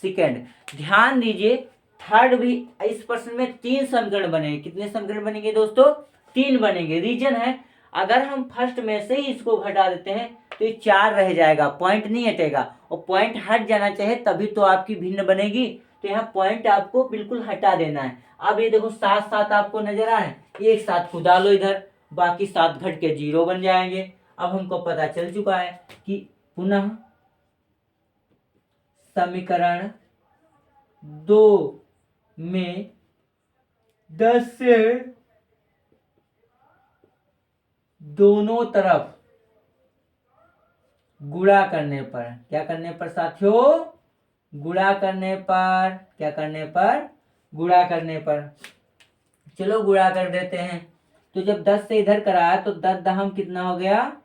Speaker 1: सेकंड। ध्यान दीजिए थर्ड भी इस प्रश्न में 3 समीकरण बनेंगे। कितने समीकरण बनेंगे दोस्तों 3 बनेंगे। रीजन है अगर हम फर्स्ट में से ही इसको घटा देते हैं तो ये 4 रह जाएगा, पॉइंट नहीं हटेगा। और पॉइंट हट जाना चाहिए तभी तो आपकी भिन्न बनेगी। तो यहाँ पॉइंट आपको बिल्कुल हटा देना है। अब ये देखो 7 7 आपको नजर आ रहा है, एक साथ खुदा लो इधर, बाकी 7 घट के 0 बन जाएंगे। अब हमको पता चल चुका है कि पुनः समीकरण 2 में 10 से दोनों तरफ गुणा करने पर, क्या करने पर साथियों गुणा करने पर, क्या करने पर गुणा करने पर। चलो गुणा कर देते हैं। तो जब 10 से इधर कराया तो 10 दहम कितना हो गया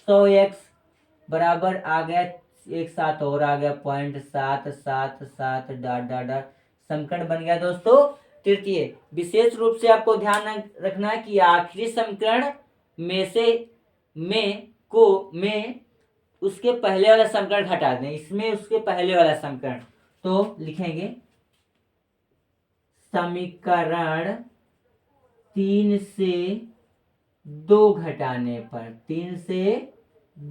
Speaker 1: 100x बराबर आ गया एक साथ और आ गया 0.777 डॉट डॉट डॉट। समीकरण बन गया दोस्तों तृतीय। विशेष रूप से आपको ध्यान रखना है कि आखिरी समीकरण में उसके पहले वाला समीकरण घटा दें। इसमें उसके पहले वाला समीकरण तो लिखेंगे समीकरण 3 से 2 घटाने पर, 3 से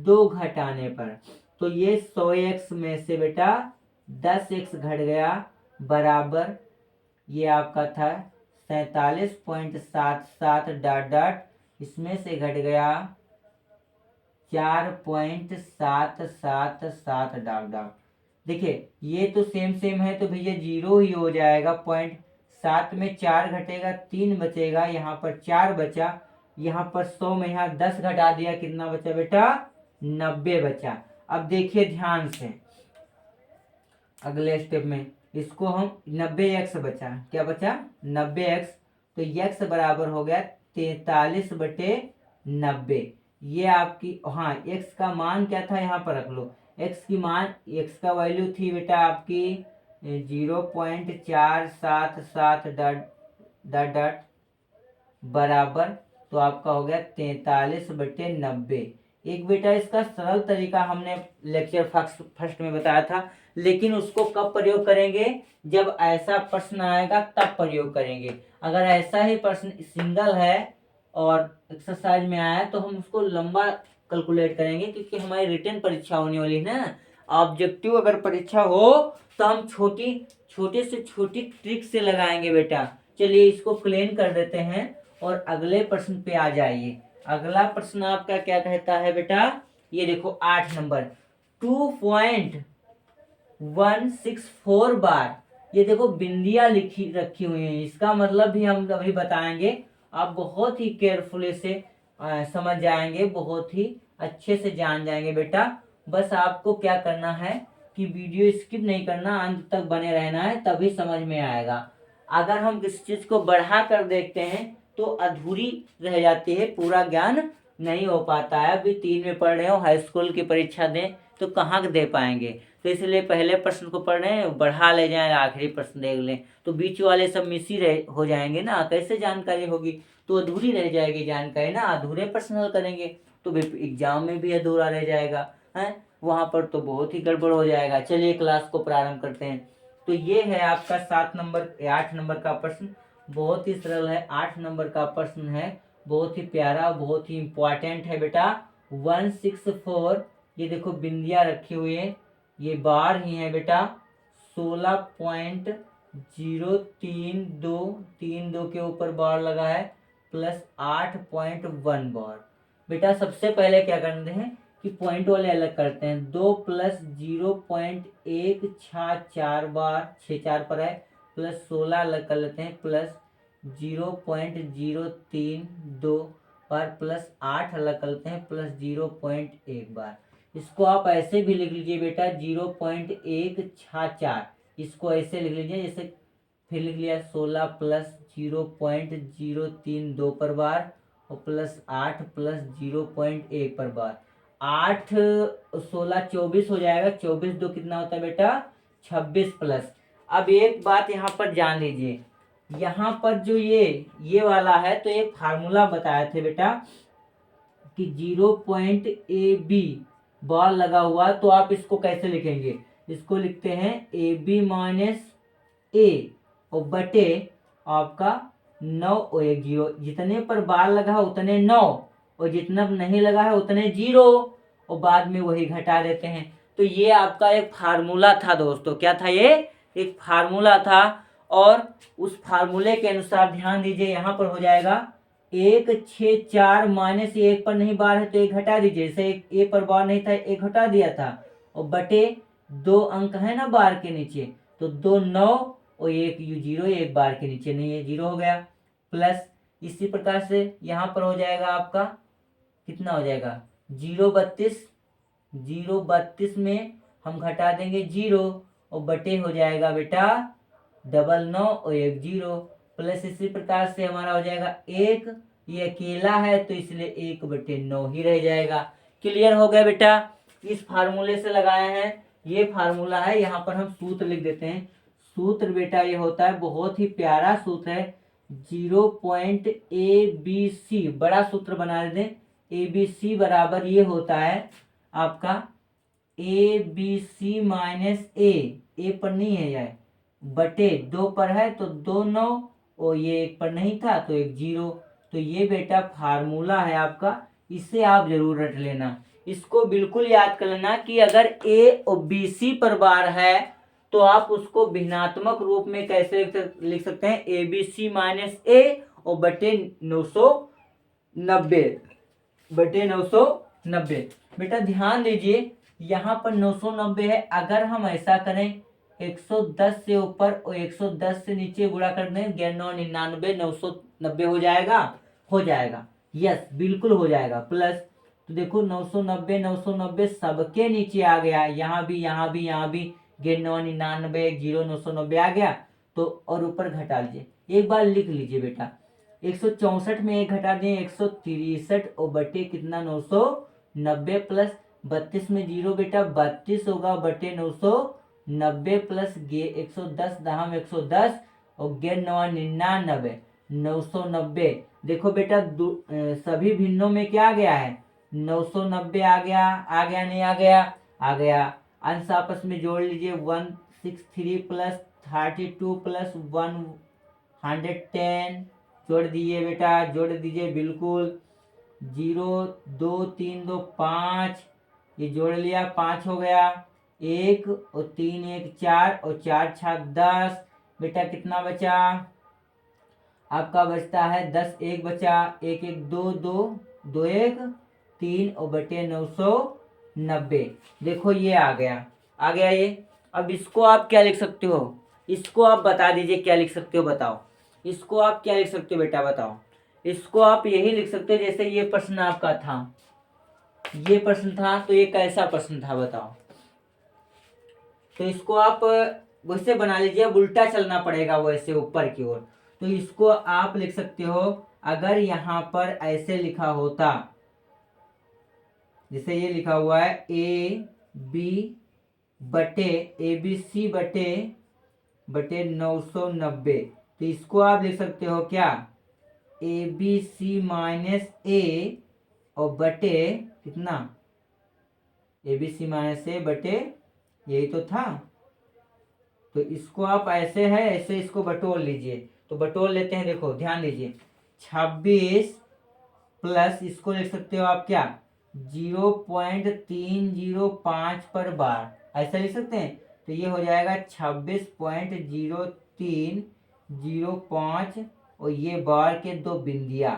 Speaker 1: 2 घटाने पर। तो ये 100x में से बेटा 10x घट गया बराबर ये आपका था 47.77 डॉट डॉट। इसमें से घट गया 4.777 डॉट डॉट। देखिए ये तो सेम है तो भैया 0 ही हो जाएगा। 0.7 में 4 घटेगा 3 बचेगा, यहाँ पर 4 बचा, यहाँ पर 100 में यहाँ 10 घटा दिया, कितना बचा बेटा 90 बचा। अब देखिए ध्यान से अगले स्टेप में इसको हम 90x बचा, क्या बचा 90x। तो x बराबर हो गया 43/90। ये आपकी हाँ x का मान क्या था यहाँ पर रख लो। x का वैल्यू थी बेटा आपकी 0.477 डॉट डॉट बराबर। तो आपका हो गया 43/90। एक बेटा इसका सरल तरीका हमने लेक्चर फर्स्ट में बताया था, लेकिन उसको कब प्रयोग करेंगे जब ऐसा प्रश्न आएगा तब प्रयोग करेंगे। अगर ऐसा ही प्रश्न सिंगल है और एक्सरसाइज में आया तो हम उसको लंबा कैलकुलेट करेंगे, क्योंकि हमारी रिटन परीक्षा होने वाली है ना। ऑब्जेक्टिव अगर परीक्षा हो तो हम छोटे से छोटी ट्रिक से लगाएंगे बेटा। चलिए इसको क्लीन कर देते हैं और अगले प्रश्न पे आ जाइए। अगला प्रश्न आपका क्या कहता है बेटा, ये देखो 8 नंबर 2.164 बार ये देखो बिंदियां रखी हुई हैं। इसका मतलब भी हम अभी बताएंगे, आप बहुत ही केयरफुली से समझ जाएंगे, बहुत ही अच्छे से जान जाएंगे बेटा। बस आपको क्या करना है कि वीडियो स्किप नहीं करना, अंत तक बने रहना है, तभी समझ में आएगा। अगर हम किसी चीज को बढ़ा कर देखते हैं तो अधूरी रह जाती है, पूरा ज्ञान नहीं हो पाता है। अभी 3 में पढ़ रहे हो, हाई स्कूल की परीक्षा दें तो कहाँ दे पाएंगे, तो इसलिए पहले प्रश्न को पढ़ रहे हैं, बढ़ा ले जाएं, आखिरी प्रश्न देख लें, तो बीच वाले सब मिस ही रह हो जाएंगे ना, कैसे जानकारी होगी, तो अधूरी रह जाएगी जानकारी ना, अधूरे प्रश्न हल करेंगे तो एग्जाम में भी अधूरा रह जाएगा है, वहां पर तो बहुत ही गड़बड़ हो जाएगा। चलिए क्लास को प्रारंभ करते हैं। तो ये है आपका 8 नंबर का प्रश्न, बहुत ही सरल है। 8 नंबर का प्रश्न है, बहुत ही प्यारा, बहुत ही इंपॉर्टेंट है बेटा। 164, ये देखो बिंदिया रखी हुई है, ये बार ही है बेटा। 16.032 के ऊपर बार लगा है, प्लस 8.1 बार। बेटा सबसे पहले क्या करते हैं कि पॉइंट वाले अलग करते हैं। 2 प्लस 0.164 बार, 64 पर है, प्लस 16 अलग कर लेते हैं, प्लस 0.032 बार, प्लस 8 अलग कर लेते हैं, प्लस 0.1 बार। इसको आप ऐसे भी लिख लीजिए बेटा 0.164, इसको ऐसे लिख लीजिए, जैसे फिर लिख लिया 16 प्लस 0.032 पर बार, और प्लस 8 प्लस 0.1 पर बार। 8 16 24 हो जाएगा, 24 दो कितना होता है बेटा 26 प्लस। अब एक बात यहाँ पर जान लीजिए, यहाँ पर जो ये वाला है, तो एक फार्मूला बताए थे बेटा कि 0.AB बार लगा हुआ, तो आप इसको कैसे लिखेंगे, इसको लिखते हैं AB माइनस A और बटे आपका 9 और 1 0, जितने पर बार लगा है उतने 9 और जितना नहीं लगा है उतने 0, और बाद में वही घटा देते हैं। तो ये आपका एक फार्मूला था दोस्तों, क्या था ये, एक फार्मूला था। और उस फार्मूले के अनुसार ध्यान दीजिए, यहाँ पर हो जाएगा 164 माइनस 1 पर नहीं बार है तो 1 घटा दीजिए, जैसे ए पर बार नहीं था 1 घटा दिया था, और बटे 2 अंक है ना बार के नीचे, तो 2 9 और 1 0, 1 बार के नीचे नहीं है, 0 हो गया। प्लस इसी प्रकार से यहाँ पर हो जाएगा आपका कितना हो जाएगा 0.32 में हम घटा देंगे 0, और बटे हो जाएगा बेटा 9 और 1 0, प्लस इसी प्रकार से हमारा हो जाएगा 1, ये अकेला है तो इसलिए 1/9 ही रह जाएगा। क्लियर हो गया बेटा, इस फार्मूले से लगाए हैं, ये फार्मूला है, यहाँ पर हम सूत्र लिख देते हैं। सूत्र बेटा ये होता है, बहुत ही प्यारा सूत्र है, 0.ABC, बड़ा सूत्र बना दें, ABC बराबर ये होता है आपका ABC माइनस ए पर नहीं है यार, बटे 2 पर है तो 2 9, और ये 1 पर नहीं था तो 1 0, तो ये बेटा फार्मूला है आपका, इसे आप जरूर रट लेना। इसको बिल्कुल याद कर लेना कि अगर ए और बी सी पर बार है तो आप उसको भिन्नात्मक रूप में कैसे लिख सकते हैं, ए बी सी माइनस ए और बटे 990, बेटा ध्यान दीजिए यहाँ पर 990 है, अगर हम ऐसा करें 110 से ऊपर और 110 से नीचे गुणा कर दें, 99 990 हो जाएगा, यस बिल्कुल हो जाएगा। प्लस तो देखो 990 सबके नीचे आ गया, यहाँ भी 99 0 990 आ गया, तो और ऊपर घटा लीजिए, एक बार लिख लीजिए बेटा 164 में 1 घटा दें 163 और बटे कितना 990, प्लस 32 में 0 बेटा 32 होगा, बटे 990, प्लस 110 दहम 110 और 99 990। देखो बेटा सभी भिन्नों में क्या आ गया है 990 आ गया नहीं आ गया। अंश आपस में जोड़ लीजिए 163 प्लस 32 प्लस 110 जोड़ दीजिए बेटा, जोड़ दीजिए बिल्कुल, 0 2 3 2 5, ये जोड़ लिया 5 हो गया, 1 और 3 1 4 और 4 6 10, बेटा कितना बचा आपका, बचता है 10, 1 बचा, 1 1 2 2 2 1 3 और बटे 990। देखो ये आ गया ये। अब इसको आप क्या लिख सकते हो, इसको आप बता दीजिए क्या लिख सकते हो, बताओ इसको आप क्या लिख सकते हो बेटा, बताओ। इसको आप यही लिख सकते हो जैसे ये प्रश्न आपका था, ये प्रश्न था तो ये कैसा प्रश्न था बताओ, तो इसको आप वैसे बना लीजिए, अब उल्टा चलना पड़ेगा वैसे ऊपर की ओर, तो इसको आप लिख सकते हो अगर यहाँ पर ऐसे लिखा होता, जैसे ये लिखा हुआ है ABC बटे 990, तो इसको आप लिख सकते हो क्या, ABC माइनस ए और बटे कितना, ABC माइनस ए बटे, यही तो था। तो इसको आप ऐसे है, ऐसे इसको बटोर लीजिए। तो बटोर लेते हैं, देखो ध्यान दीजिए, 26 प्लस इसको लिख सकते हो आप क्या, 0.305 पर बार, ऐसा लिख सकते हैं। तो ये हो जाएगा 26.0305 और ये बार के दो बिंदिया,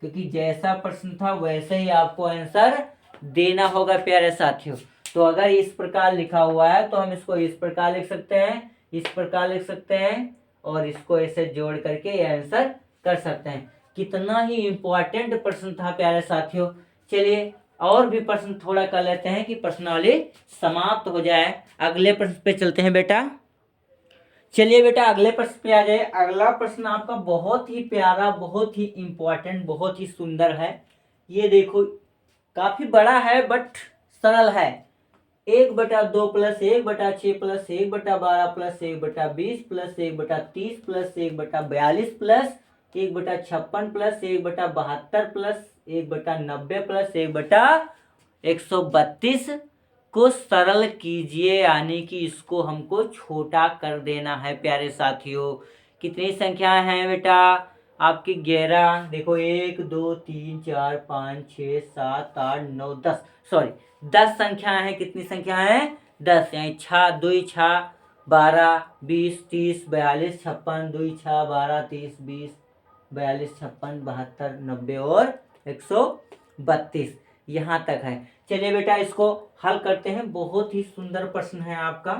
Speaker 1: क्योंकि जैसा प्रश्न था वैसे ही आपको आंसर देना होगा प्यारे साथियों। तो अगर इस प्रकार लिखा हुआ है तो हम इसको इस प्रकार लिख सकते हैं, इस प्रकार लिख सकते हैं, और इसको ऐसे जोड़ करके ये आंसर कर सकते हैं। कितना ही इंपॉर्टेंट प्रश्न था प्यारे साथियों। चलिए और भी प्रश्न थोड़ा कर लेते हैं कि प्रश्नावली समाप्त हो जाए। अगले प्रश्न पे चलते हैं बेटा। चलिए बेटा अगले प्रश्न पे आ जाए। अगला प्रश्न आपका बहुत ही प्यारा, बहुत ही इंपॉर्टेंट, बहुत ही सुंदर है। ये देखो काफी बड़ा है बट सरल है। 1/2 plus 1/6 plus 1/12 plus 1/20 plus 1/30 plus 1/42 plus 1/56 plus 1/72 plus 1/90 plus 1/132 को सरल कीजिए, यानी कि इसको हमको छोटा कर देना है प्यारे साथियों। कितनी संख्याएं हैं बेटा आपकी, 11। देखो 1 2 3 4 5 6 7 8 9 10, सॉरी 10 संख्याएं हैं। कितनी संख्याएं हैं, 10। यानी 6 2 6 12 20 30 42 56, 2 6 12 30 20 42 56 72 90 और 132, यहाँ तक है। चलिए बेटा इसको हल करते हैं। बहुत ही सुंदर प्रश्न है आपका।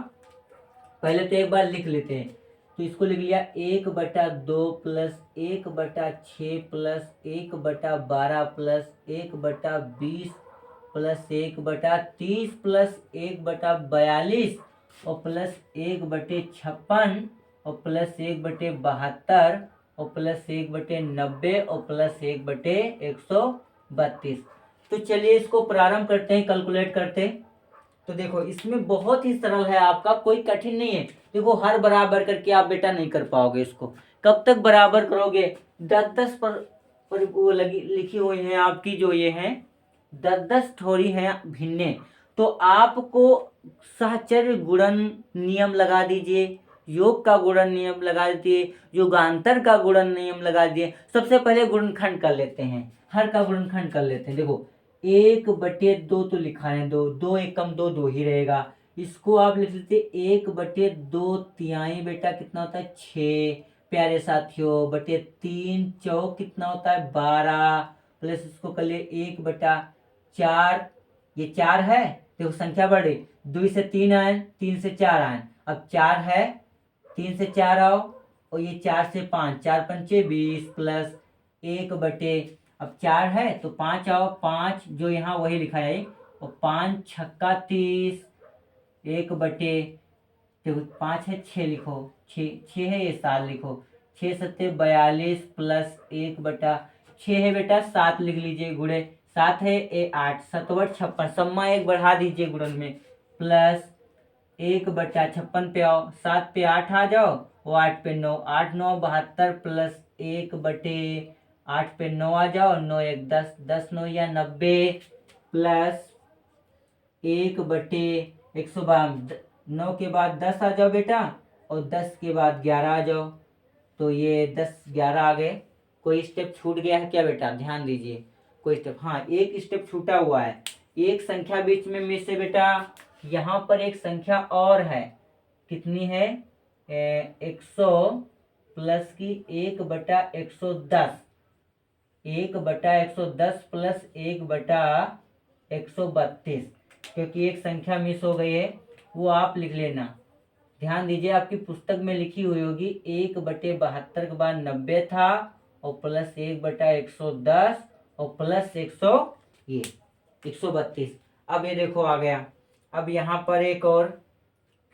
Speaker 1: पहले तो एक बार लिख लेते हैं। तो इसको लिख लिया 1/2 plus 1/6 plus 1/12 plus 1/20 plus 1/30 plus 1/42 और प्लस 1/56 और प्लस 1/72 और प्लस 1/90 और प्लस 1/132। तो चलिए इसको प्रारंभ करते हैं, कैलकुलेट करते हैं। तो देखो इसमें बहुत ही सरल है आपका, कोई कठिन नहीं है। देखो हर बराबर करके आप बेटा नहीं कर पाओगे इसको। कब तक बराबर करोगे, 10-10 पर वो लगी लिखी हुई है आपकी, जो ये है 10-10 थोड़ी है भिन्ने। तो आपको सहचर्य गुणन नियम लगा दीजिए, योग का गुणन नियम लगा दीजिए, युगांतर का गुणन नियम लगा दीजिए। सबसे पहले गुणनखंड कर लेते हैं, हर का गुणनखंड कर लेते हैं। देखो 1/2 तो लिखा है, 2 2 1 कम 2 2 ही रहेगा। इसको आप लिख लेते 1/2 तिहाई बेटा कितना होता है 6 प्यारे साथियों, बटे 3 चौक कितना होता है 12 प्लस इसको कर लिए 1/4, ये 4 है। देखो संख्या बढ़ रही, 2 से 3 आए, 3 से 4 आए, अब 4 है, 3 से 4 आओ और ये 4 से 5, 4 पंचे 20 प्लस 1 अब 4 है तो 5 आओ, 5 जो यहाँ वही लिखा है और 5 छक्का 30, 5 है 6 लिखो, 6 है ये 7 लिखो, 6 सत्ते 42 प्लस 1/6 है बेटा 7 लिख लीजिए, गुणे 7 है 8 7 56, सम्मा 1 बढ़ा दीजिए गुणन में, प्लस 1/56 पे आओ, 7 पे 8 आ जाओ और 8 पे 9, 8 9 72 प्लस 1/8 पे 9 आ जाओ, 9 1 10, 10 9 या 90 प्लस 1/112, 9 के बाद 10 आ जाओ बेटा और 10 के बाद 11 आ जाओ। तो ये 10 11 आ गए। कोई स्टेप छूट गया है क्या बेटा, ध्यान दीजिए। कोई स्टेप, हाँ एक स्टेप छूटा हुआ है। एक संख्या बीच में से बेटा यहाँ पर एक संख्या और है, कितनी है 100 प्लस की 1/110, 1/110 प्लस 1/132, क्योंकि एक संख्या मिस हो गई है, वो आप लिख लेना। ध्यान दीजिए आपकी पुस्तक में लिखी हुई होगी 1/72 के बाद 90 था और प्लस 1/110 और प्लस 132। अब ये देखो आ गया। अब यहाँ पर एक और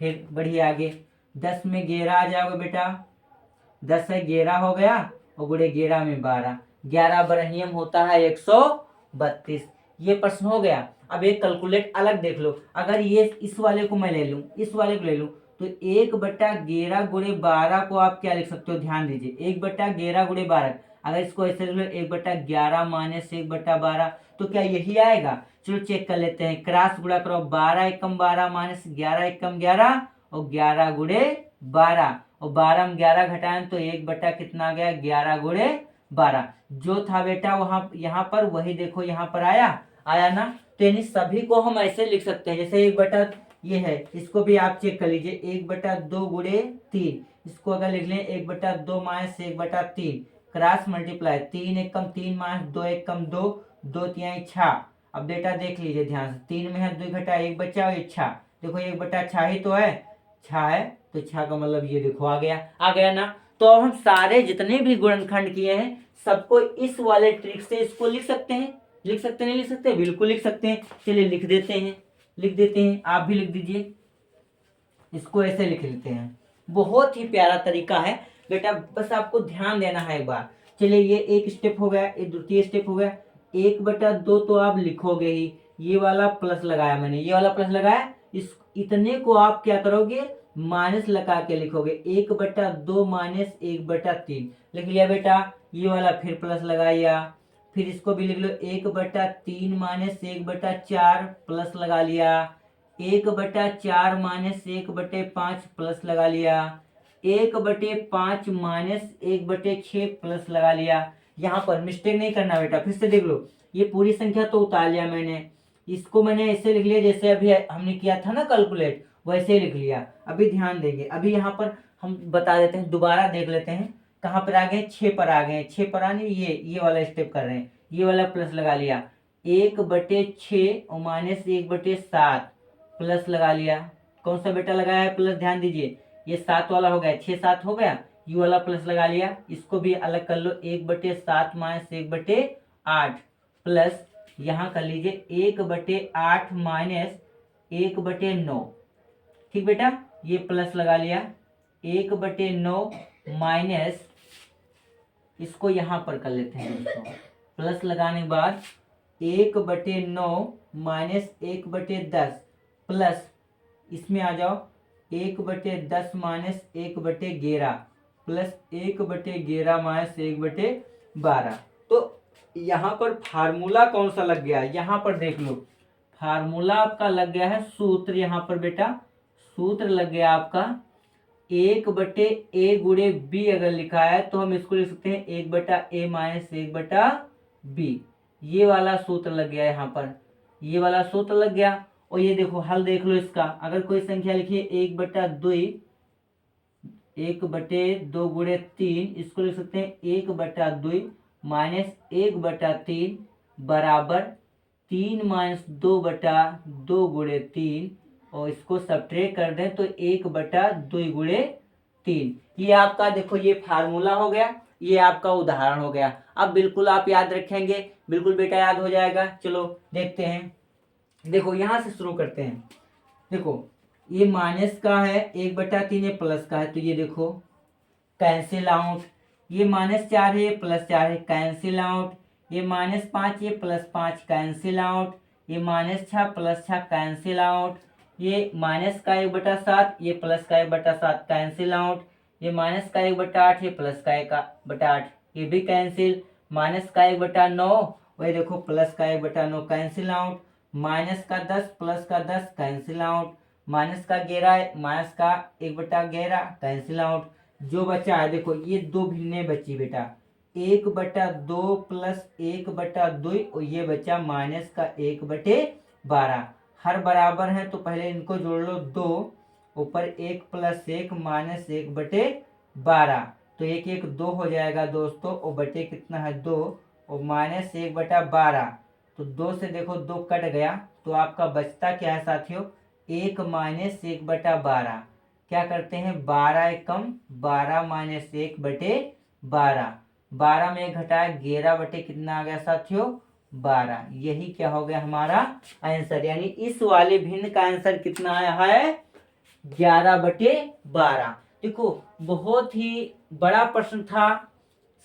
Speaker 1: फिर बढ़िए आगे, 10 में 11 आ जाओगे बेटा, 10 है 11 हो गया और गुणे 11 में 12, 11 बरहियम होता है 132। ये प्रश्न हो गया। अब एक कैलकुलेट अलग देख लो, अगर ये इस वाले को मैं ले लूं, इस वाले को ले लूं, तो 1/11 गुणे 12 को आप क्या लिख सकते हो, ध्यान दीजिए, 1/11 गुणे 12, अगर इसको ऐसे लिख लो 1/11 माइनस 1/12, तो क्या यही आएगा। चलो चेक कर लेते हैं, क्रॉस गुणा करो, 12 एकम 12 माइनस 11 एकम 11 और 11 गुणे 12, और 12 में 11 घटाएं तो 1 कितना आ गया, 11 गुणे 12। जो था बेटा वहां यहाँ पर वही देखो यहाँ पर आया ना। तो यानी सभी को हम ऐसे लिख सकते हैं, जैसे 1 ये है, इसको भी आप चेक कर लीजिए, 1/2 गुणे 3, इसको अगर लिख लें 1/2 माइनस 1/3, क्रॉस मल्टीप्लाई, 3 एकम 3 माइनस 2 एकम 2, 2 तिहाई 6। अब बेटा देख लीजिए ध्यान से, 3 में है 2 घटा 1 बचा, और 6, देखो 1/6 ही तो है, 6 है, तो 6 का मतलब ये देखो आ गया ना। तो अब हम सारे जितने भी गुणनखंड किए हैं सबको इस वाले ट्रिक से इसको लिख सकते हैं। लिख सकते नहीं लिख सकते, बिल्कुल लिख सकते हैं। चलिए लिख देते हैं, आप भी लिख दीजिए, इसको ऐसे लिख लेते हैं। बहुत ही प्यारा तरीका है बेटा, बस आपको ध्यान देना है एक बार। चलिए ये एक स्टेप हो गया, एक द्वितीय स्टेप हो गया। 1/2 तो आप लिखोगे ही, ये वाला प्लस लगाया मैंने, ये वाला प्लस लगाया, इस इतने को आप क्या करोगे, माइनस लगा के लिखोगे, 1/2 माइनस 1/3 लिख लिया बेटा। ये वाला फिर प्लस लगाया, फिर इसको भी लिख लो, 1/3 माइनस 1/4 प्लस लगा लिया, 1/4 माइनस 1/5 प्लस लगा लिया, 1/5 माइनस 1/6 प्लस लगा लिया। यहाँ पर मिस्टेक नहीं करना बेटा, फिर से देख लो, ये पूरी संख्या तो उतार लिया मैंने, इसको मैंने ऐसे लिख लिया जैसे अभी हमने किया था ना कैलकुलेट, वैसे लिख लिया। अभी ध्यान देंगे, अभी यहाँ पर हम बता देते हैं, दोबारा देख लेते हैं, कहाँ पर आ गए, 6 पर आ गए, 6 पर आने, ये वाला स्टेप कर रहे हैं, ये वाला प्लस लगा लिया, 1/6 और माइनस 1/7 प्लस लगा लिया। कौन सा बेटा लगाया है प्लस, ध्यान दीजिए, ये 7 वाला हो गया, 6 7 हो गया, ये वाला प्लस लगा लिया, इसको भी अलग कर लो, 1/7 माइनस 1/8 प्लस, यहाँ कर लीजिए 1/8 माइनस 1/9। ठीक बेटा, ये प्लस लगा लिया, 1/9 माइनस, इसको यहाँ पर कर लेते हैं दोस्तों, प्लस लगाने के बाद 1/9 माइनस 1/10 प्लस, इसमें आ जाओ 1/10 माइनस 1/11 प्लस 1/11 माइनस 1/12। तो यहाँ पर फार्मूला कौन सा लग गया, यहाँ पर देख लो, फार्मूला आपका लग गया है सूत्र, यहाँ पर बेटा सूत्र लग गया आपका 1/a गुणे b, अगर लिखा है तो हम इसको लिख सकते हैं 1/a माइनस 1/b। ये वाला सूत्र लग गया यहाँ पर, ये वाला सूत्र लग गया। और ये देखो हल देख लो इसका, अगर कोई संख्या लिखिए 1/2, 1/2 गुणे 3, इसको लिख सकते हैं 1/2 माइनस 1/3 बराबर 3 माइनस 2/2 गुणे 3, और इसको सब्ट्रैक्ट कर दें तो 1/2 गुणे 3। ये आपका देखो ये फार्मूला हो गया, ये आपका उदाहरण हो गया। अब बिल्कुल आप याद रखेंगे, बिल्कुल बेटा याद हो जाएगा। चलो देखते हैं, देखो यहाँ से शुरू करते हैं। देखो ये माइनस का है 1/3, ये प्लस का है, तो ये देखो कैंसिल आउट, ये -4 है, ये +4 है, कैंसिल आउट, ये -5, ये +5 कैंसिल आउट, ये -6 +6 कैंसिल आउट, ये माइनस का 1/7, ये प्लस का 1/7 कैंसिल आउट, ये माइनस का 1/8, ये प्लस का 1/8, ये भी कैंसिल, माइनस का 1/9, वही देखो प्लस का 1/9 कैंसिल आउट, माइनस का 10 प्लस का 10 कैंसिल आउट, माइनस का 11 माइनस का 1/11 कैंसिल आउट। जो बचा है देखो ये दो भिन्ने बची बेटा, 1/2 प्लस 1/2, और ये बचा माइनस का 1/12। हर बराबर है तो पहले इनको जोड़ लो, 2 ऊपर 1 + 1 माइनस 1/12, तो 1 1 2 हो जाएगा दोस्तों, और बटे कितना है 2, और माइनस 1/12, तो 2 से देखो 2 कट गया, तो आपका बचता क्या है साथियों, 1 माइनस 1/12। क्या करते हैं, 12 एकम 12 माइनस 1/12, 12 में घटाया 11 बटे कितना आ गया साथियों, 12। यही क्या हो गया हमारा आंसर, यानी इस वाले भिन्न का आंसर कितना आया है, 11/12। देखो बहुत ही बड़ा प्रश्न था,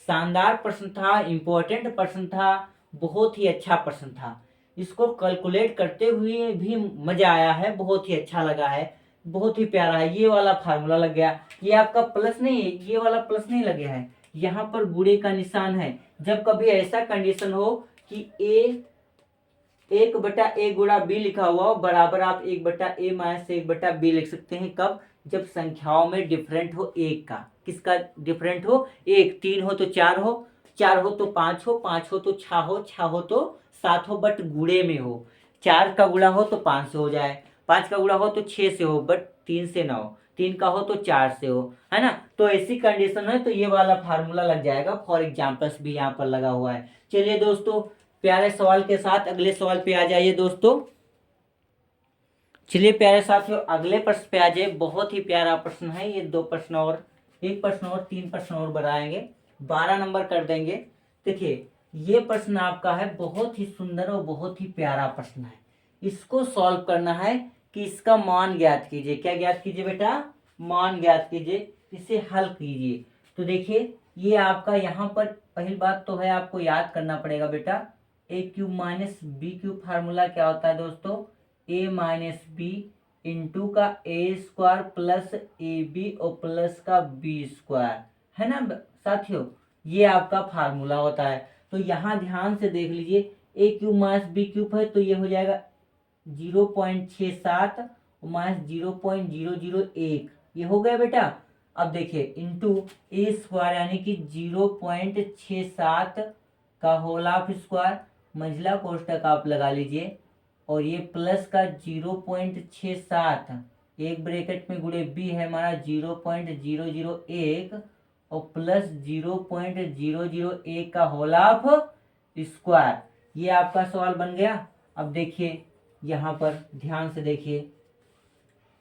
Speaker 1: शानदार प्रश्न था, इम्पोर्टेंट प्रश्न था, बहुत ही अच्छा प्रश्न था। इसको कैलकुलेट करते हुए भी मजा आया है, बहुत ही अच्छा लगा है, बहुत ही प्यारा है। ये वाला फार्मूला लग गया, ये आपका प्लस नहीं है, ये वाला प्लस नहीं लगे है, यहाँ पर गुणे का निशान है। जब कभी ऐसा कंडीशन हो कि ए 1/a गुणा b लिखा हुआ हो बराबर आप 1/a माइनस 1/b लिख सकते हैं। कब? जब संख्याओं में डिफरेंट हो एक का। किसका डिफरेंट हो? एक। 3 हो तो 4 हो, 4 हो तो 5 हो, 5 हो तो 6 हो, 6 हो तो 7 हो, बट गुणे में हो। 4 का गुणा हो तो 5 से हो जाए, 5 का गुणा हो तो 6 से हो, बट 3 से ना हो, 3 का हो तो 4 से हो, है ना। तो ऐसी कंडीशन है तो ये वाला फार्मूला लग जाएगा। फॉर एग्जाम्पल्स भी यहाँ पर लगा हुआ है। चलिए दोस्तों, प्यारे सवाल के साथ अगले सवाल पे आ जाइए दोस्तों। चलिए प्यारे साथियों, अगले प्रश्न पे आ जाइए। बहुत ही प्यारा प्रश्न है ये। 2 प्रश्न और, 1 प्रश्न और 3 प्रश्न और बनाएंगे, 12 नंबर कर देंगे। देखिए, ये प्रश्न आपका है, बहुत ही सुंदर और बहुत ही प्यारा प्रश्न है। इसको सॉल्व करना है कि इसका मान ज्ञात कीजिए। क्या ज्ञात कीजिए बेटा? मान ज्ञात कीजिए, इसे हल कीजिए। तो देखिए, ये आपका यहाँ पर पहली बात तो है, आपको याद करना पड़ेगा बेटा, A cube minus B cube formula क्या होता है दोस्तों? ए माइनस बी इंटू का A square plus A B और प्लस का बी स्क्वायर, है ना साथियों। ये आपका फार्मूला होता है। तो यहाँ ध्यान से देख लीजिए, ए क्यूब माइनस बी क्यूब है तो ये हो जाएगा 0.67 माइनस 0.001, ये हो गया बेटा। अब देखिए, इंटू ए स्क्वायर यानी कि 0.67 का होल ऑफ स्क्वायर, मंझला कोष्टक आप लगा लीजिए, और ये प्लस का 0.67, एक ब्रैकेट में गुणे बी है हमारा 0.001 और प्लस 0.001 का होल ऑफ स्क्वायर। ये आपका सवाल बन गया। अब देखिए, यहाँ पर ध्यान से देखिए,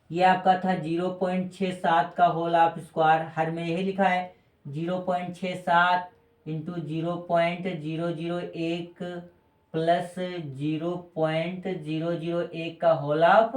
Speaker 1: ये आपका था 0.67 का होल ऑफ स्क्वायर, हर में यही लिखा है 0.67 इंटू 0.001 प्लस 0.001 का होल ऑफ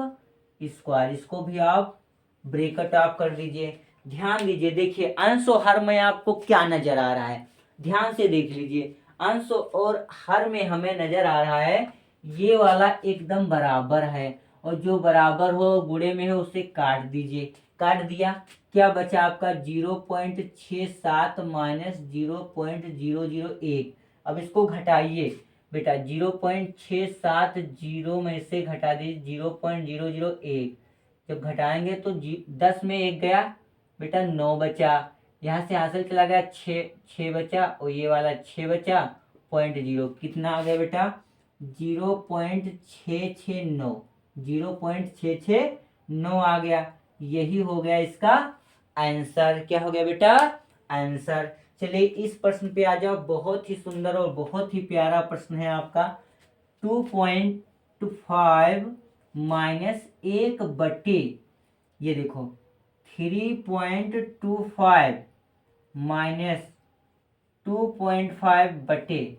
Speaker 1: स्क्वायर। इसको भी आप ब्रेकेट ऑफ कर दीजिए। ध्यान दीजिए, देखिए अंश और हर में आपको क्या नजर आ रहा है, ध्यान से देख लीजिए। अंश और हर में हमें नजर आ रहा है ये वाला एकदम बराबर है, और जो बराबर हो गुणे में हो उसे काट दीजिए। काट दिया, क्या बचा आपका 0.67 माइनस 0.001। अब इसको घटाइए बेटा, 0.670 में से घटा दीजिए 0.001। जब घटाएंगे तो 10 में 1 गया बेटा, 9 बचा। यहाँ से हासिल चला गया 6 बचा, और ये वाला 6 बचा, 0.0 कितना आ गया बेटा? 0.669, 0.669 आ गया। यही हो गया इसका आंसर। क्या हो गया बेटा? आंसर। चलिए इस प्रश्न पे आ जाओ। बहुत ही सुंदर और बहुत ही प्यारा प्रश्न है आपका। 2.5 माइनस 1/, ये देखो 3.25 माइनस 2.5/,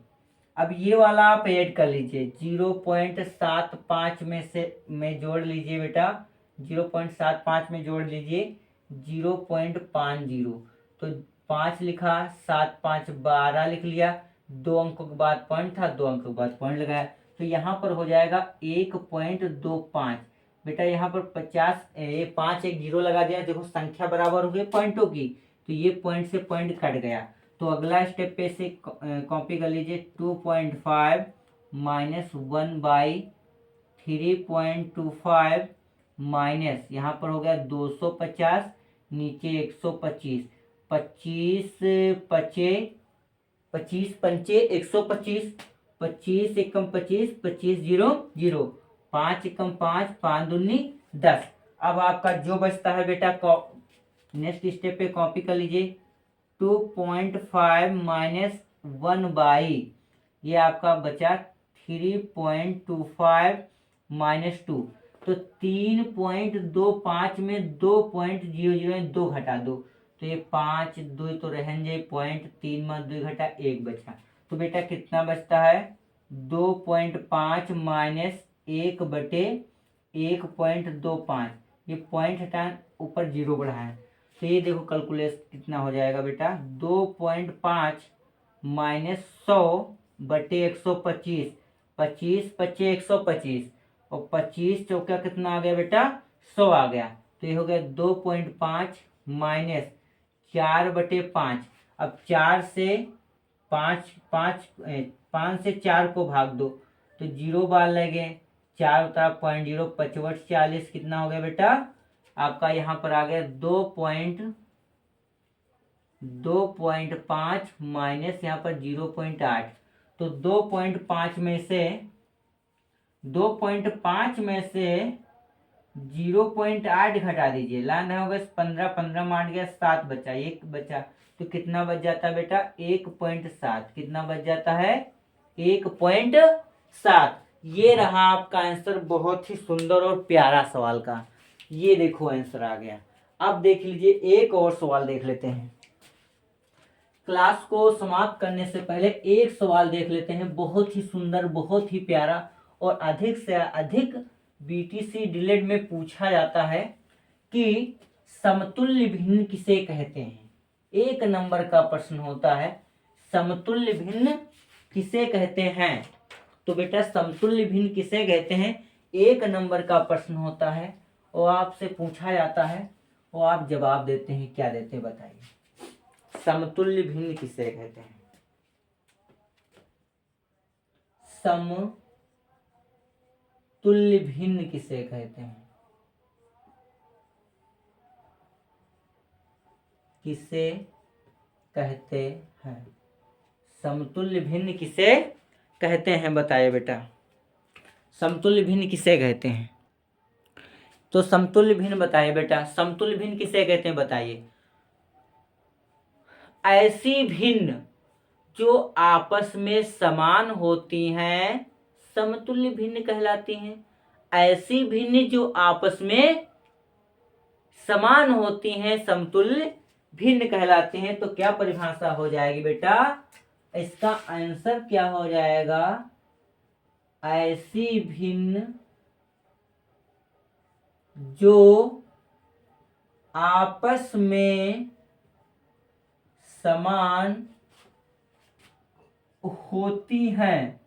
Speaker 1: अब ये वाला आप ऐड कर लीजिए, 0.75 में से में जोड़ लीजिए बेटा, 0.75 में जोड़ लीजिए 0.50। तो 5 लिखा, 7 5 12 लिख लिया, 2 अंकों के बाद पॉइंट था, 2 अंकों के बाद पॉइंट लगाया, तो यहाँ पर हो जाएगा 1.25 बेटा। यहाँ पर 50, ये 5 एक 0 लगा दिया, देखो संख्या बराबर हो गई पॉइंटों की, तो ये पॉइंट से पॉइंट कट गया। तो अगला स्टेप पे से कॉपी कर लीजिए, 2.5 माइनस 1/3.25 माइनस, यहाँ पर हो गया 250, नीचे 125, 25 पंचे 125, 25 एकम 25, 25 0 0, 5 एकम 5, 5 दूनी 10। अब आपका जो बचता है बेटा, नेक्स्ट स्टेप पे कॉपी कर लीजिए, 2.5 माइनस 1/, ये आपका बचा 3.25 माइनस 2। तो 3.25 में 2.00 2 घटा दो, तो ये 5 2 तो रहन जाए पॉइंट, 3 में 2 घटा 1 बचा। तो बेटा कितना बचता है? 2.5 माइनस 1/1.25, ये पॉइंट हटा ऊपर 0 बढ़ाए, तो ये देखो कैलकुलेट कितना हो जाएगा बेटा, 2.5 माइनस 100/125, 25 पच्चे 125, और 25 चौका कितना आ गया बेटा, 100 आ गया। तो ये हो गया 2.5 माइनस 4/5। अब 4 से 5 से 4 को भाग दो तो 0 बार लगे, 4 होता है 0.0, 55 40 कितना हो गया बेटा आपका, यहाँ पर आ गया 2.5 माइनस यहाँ पर 0.8। तो 2.5 में से 0.8 घटा दीजिए, लान होगा 15, 15 मार गया 7 बचा, 1 बचा, तो कितना बच जाता है बेटा 1.7। कितना बच जाता है 1.7। ये रहा आपका आंसर, बहुत ही सुंदर और प्यारा सवाल का। ये देखो आंसर आ गया। अब देख लीजिए एक और सवाल देख लेते हैं। क्लास को समाप्त करने से पहले एक सवाल देख लेते हैं, बहुत ही सुंदर, बहुत ही प्यारा, और अधिक से अधिक बीटीसी डीलेड में पूछा जाता है कि समतुल्य भिन्न किसे कहते हैं। 1 नंबर का प्रश्न होता है, समतुल्य भिन्न किसे कहते हैं। तो बेटा समतुल्य भिन्न किसे कहते हैं, 1 नंबर का प्रश्न होता है और आपसे पूछा जाता है और आप जवाब देते हैं। क्या देते हैं बताइए, समतुल्य भिन्न किसे कहते हैं। समतुल्य भिन्न किसे कहते हैं, किसे कहते हैं, समतुल्य भिन्न किसे कहते हैं बताइए बेटा, समतुल्य भिन्न किसे कहते हैं। तो समतुल्य भिन्न बताइए बेटा, समतुल्य भिन्न किसे कहते हैं बताइए। ऐसी भिन्न जो आपस में समान होती हैं समतुल्य भिन्न कहलाती हैं। ऐसी भिन्न जो आपस में समान होती हैं समतुल्य भिन्न कहलाते हैं। तो क्या परिभाषा हो जाएगी बेटा, इसका आंसर क्या हो जाएगा, ऐसी भिन्न जो आपस में समान होती हैं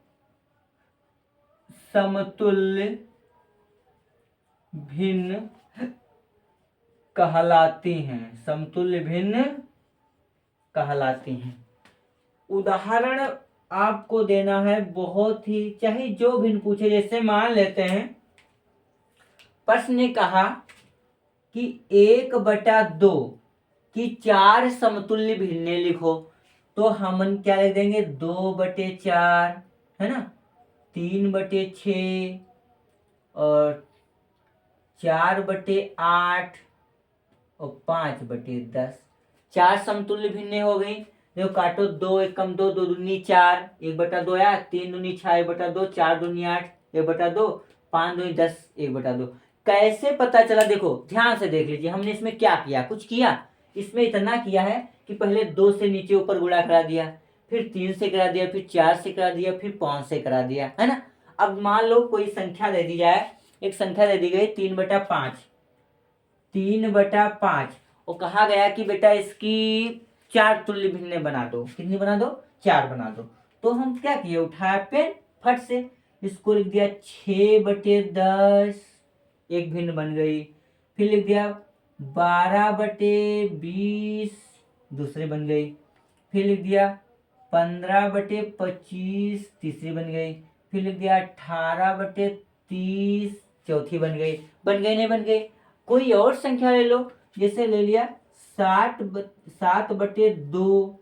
Speaker 1: समतुल्य भिन्न कहलाती हैं, समतुल्य भिन्न कहलाती हैं। उदाहरण आपको देना है, बहुत ही, चाहे जो भिन्न पूछे, जैसे मान लेते हैं प्रश्न ने कहा कि 1/2 की 4 समतुल्य भिन्नें लिखो, तो हम क्या लिख देंगे 2/4, है ना, 3/6 और 4/8 और 5/10। 4 समतुल्य भिन्नें हो गई। देखो काटो, 2 एकम 2, 2 दूनी 4, 1/2 आया, 3 दूनी 6, 1/2, 4 दूनी 8, 1/2, 5 दूनी 10, 1/2। कैसे पता चला, देखो ध्यान से देख लीजिए, हमने इसमें क्या किया, कुछ किया, इसमें इतना किया है कि पहले 2 से नीचे ऊपर गुणा करा दिया, फिर 3 से करा दिया, फिर 4 से करा दिया, फिर 5 से करा दिया, है ना। अब मान लो कोई संख्या दे दी जाए, एक संख्या दे दी गई 3/5, 3/5, और कहा गया कि बेटा इसकी 4 तुल्य भिन्नें बना दो। कितनी बना दो, 4 बना दो। तो हम क्या किए, उठाया पेन, फट से इसको लिख दिया 6/10, एक भिन्न बन गई। फिर लिख दिया 12/20, दूसरे बन गई। फिर लिख दिया 15/25, तीसरी बन गई। फिर लिख दिया 18/30, चौथी बन गई। बन गई नहीं बन गई, कोई और संख्या ले लो, जैसे ले लिया 7/2,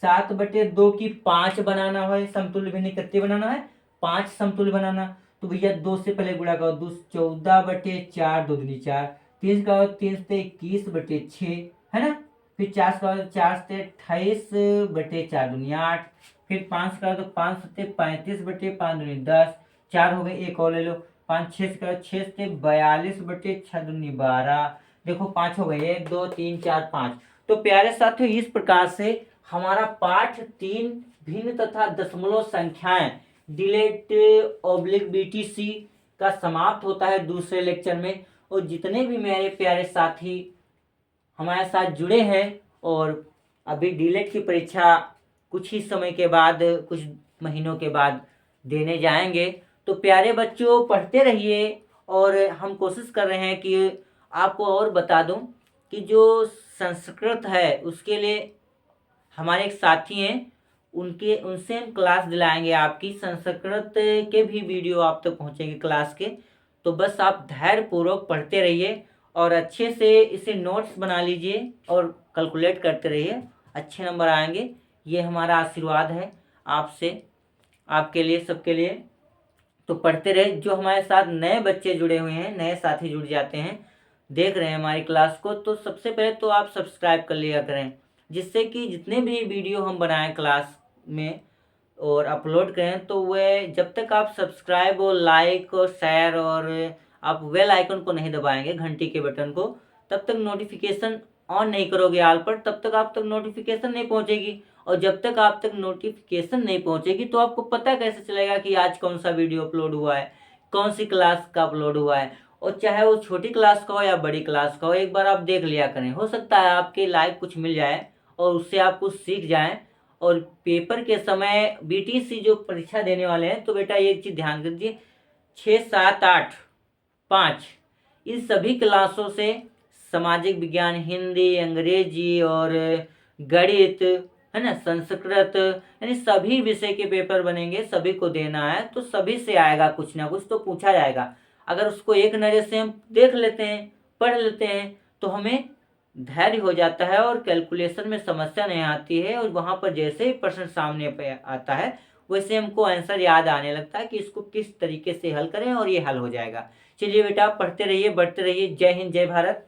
Speaker 1: 7/2 की 5 बनाना है समतुल्य भिन्न, कितने बनाना है, 5 समतुल्य बनाना। तो भैया 2 से पहले गुणा करो, 14/4, 2 दूनी 4, 3 का 3 से 21/6, है ना। फिर 4 का 4 से 28/4 दूनी 8, फिर 5 का तो 5 से 35/5 दूनी 10, 4 हो गए, एक और ले लो, 5 6 का 6 से 42/6 दूनी 12। देखो 5 हो गए, 1 2 3 4 5। तो प्यारे साथियों, इस प्रकार से हमारा पाठ 3 भिन्न तथा दशमलव संख्याएं डिलेट ऑब्लिक बीटीसी का समाप्त होता है दूसरे लेक्चर में। और जितने भी मेरे प्यारे साथी हमारे साथ जुड़े हैं और अभी डीलेट की परीक्षा कुछ ही समय के बाद, कुछ महीनों के बाद देने जाएंगे। तो प्यारे बच्चों, पढ़ते रहिए। और हम कोशिश कर रहे हैं कि आपको और बता दूं कि जो संस्कृत है उसके लिए हमारे एक साथी हैं, उनसे हम क्लास दिलाएंगे। आपकी संस्कृत के भी वीडियो आप तक पहुंचेंगे क्लास के। तो बस आप धैर्य पूर्वक पढ़ते रहिए और अच्छे से इसे नोट्स बना लीजिए और कैलकुलेट करते रहिए, अच्छे नंबर आएंगे। ये हमारा आशीर्वाद है आपसे, आपके लिए, सबके लिए। तो पढ़ते रहे। जो हमारे साथ नए बच्चे जुड़े हुए हैं, नए साथी जुड़ जाते हैं, देख रहे हैं हमारी क्लास को, तो सबसे पहले तो आप सब्सक्राइब कर लिया करें, जिससे कि जितने भी वीडियो हम बनाएं क्लास में और अपलोड करें, तो वह जब तक आप सब्सक्राइब और लाइक और शेयर और आप बेल आइकन को नहीं दबाएंगे, घंटी के बटन को, तब तक नोटिफिकेशन ऑन नहीं करोगे ऑल पर, तब तक आप तक नोटिफिकेशन नहीं पहुंचेगी। और जब तक आप तक नोटिफिकेशन नहीं पहुंचेगी तो आपको पता कैसे चलेगा कि आज कौन सा वीडियो अपलोड हुआ है, कौन सी क्लास का अपलोड हुआ है। और चाहे वो छोटी क्लास का हो या बड़ी क्लास का हो, एक बार आप देख लिया करें। हो सकता है आपके लाइक कुछ मिल जाए और उससे आप कुछ सीख जाएं। और पेपर के समय बीटीसी जो परीक्षा देने वाले हैं, तो बेटा ये चीज़ ध्यान दीजिए, 6, 7, 8, 5 इन सभी क्लासों से सामाजिक विज्ञान, हिंदी, अंग्रेजी और गणित, है ना, संस्कृत, यानी सभी विषय के पेपर बनेंगे। सभी को देना है तो सभी से आएगा, कुछ ना कुछ तो पूछा जाएगा। अगर उसको एक नज़र से हम देख लेते हैं, पढ़ लेते हैं, तो हमें धैर्य हो जाता है और कैलकुलेशन में समस्या नहीं आती है। और वहाँ पर जैसे ही प्रश्न सामने पे आता है, वैसे हमको आंसर याद आने लगता है कि इसको किस तरीके से हल करें, और ये हल हो जाएगा। चलिए बेटा, पढ़ते रहिए, बढ़ते रहिए। जय हिंद, जय भारत।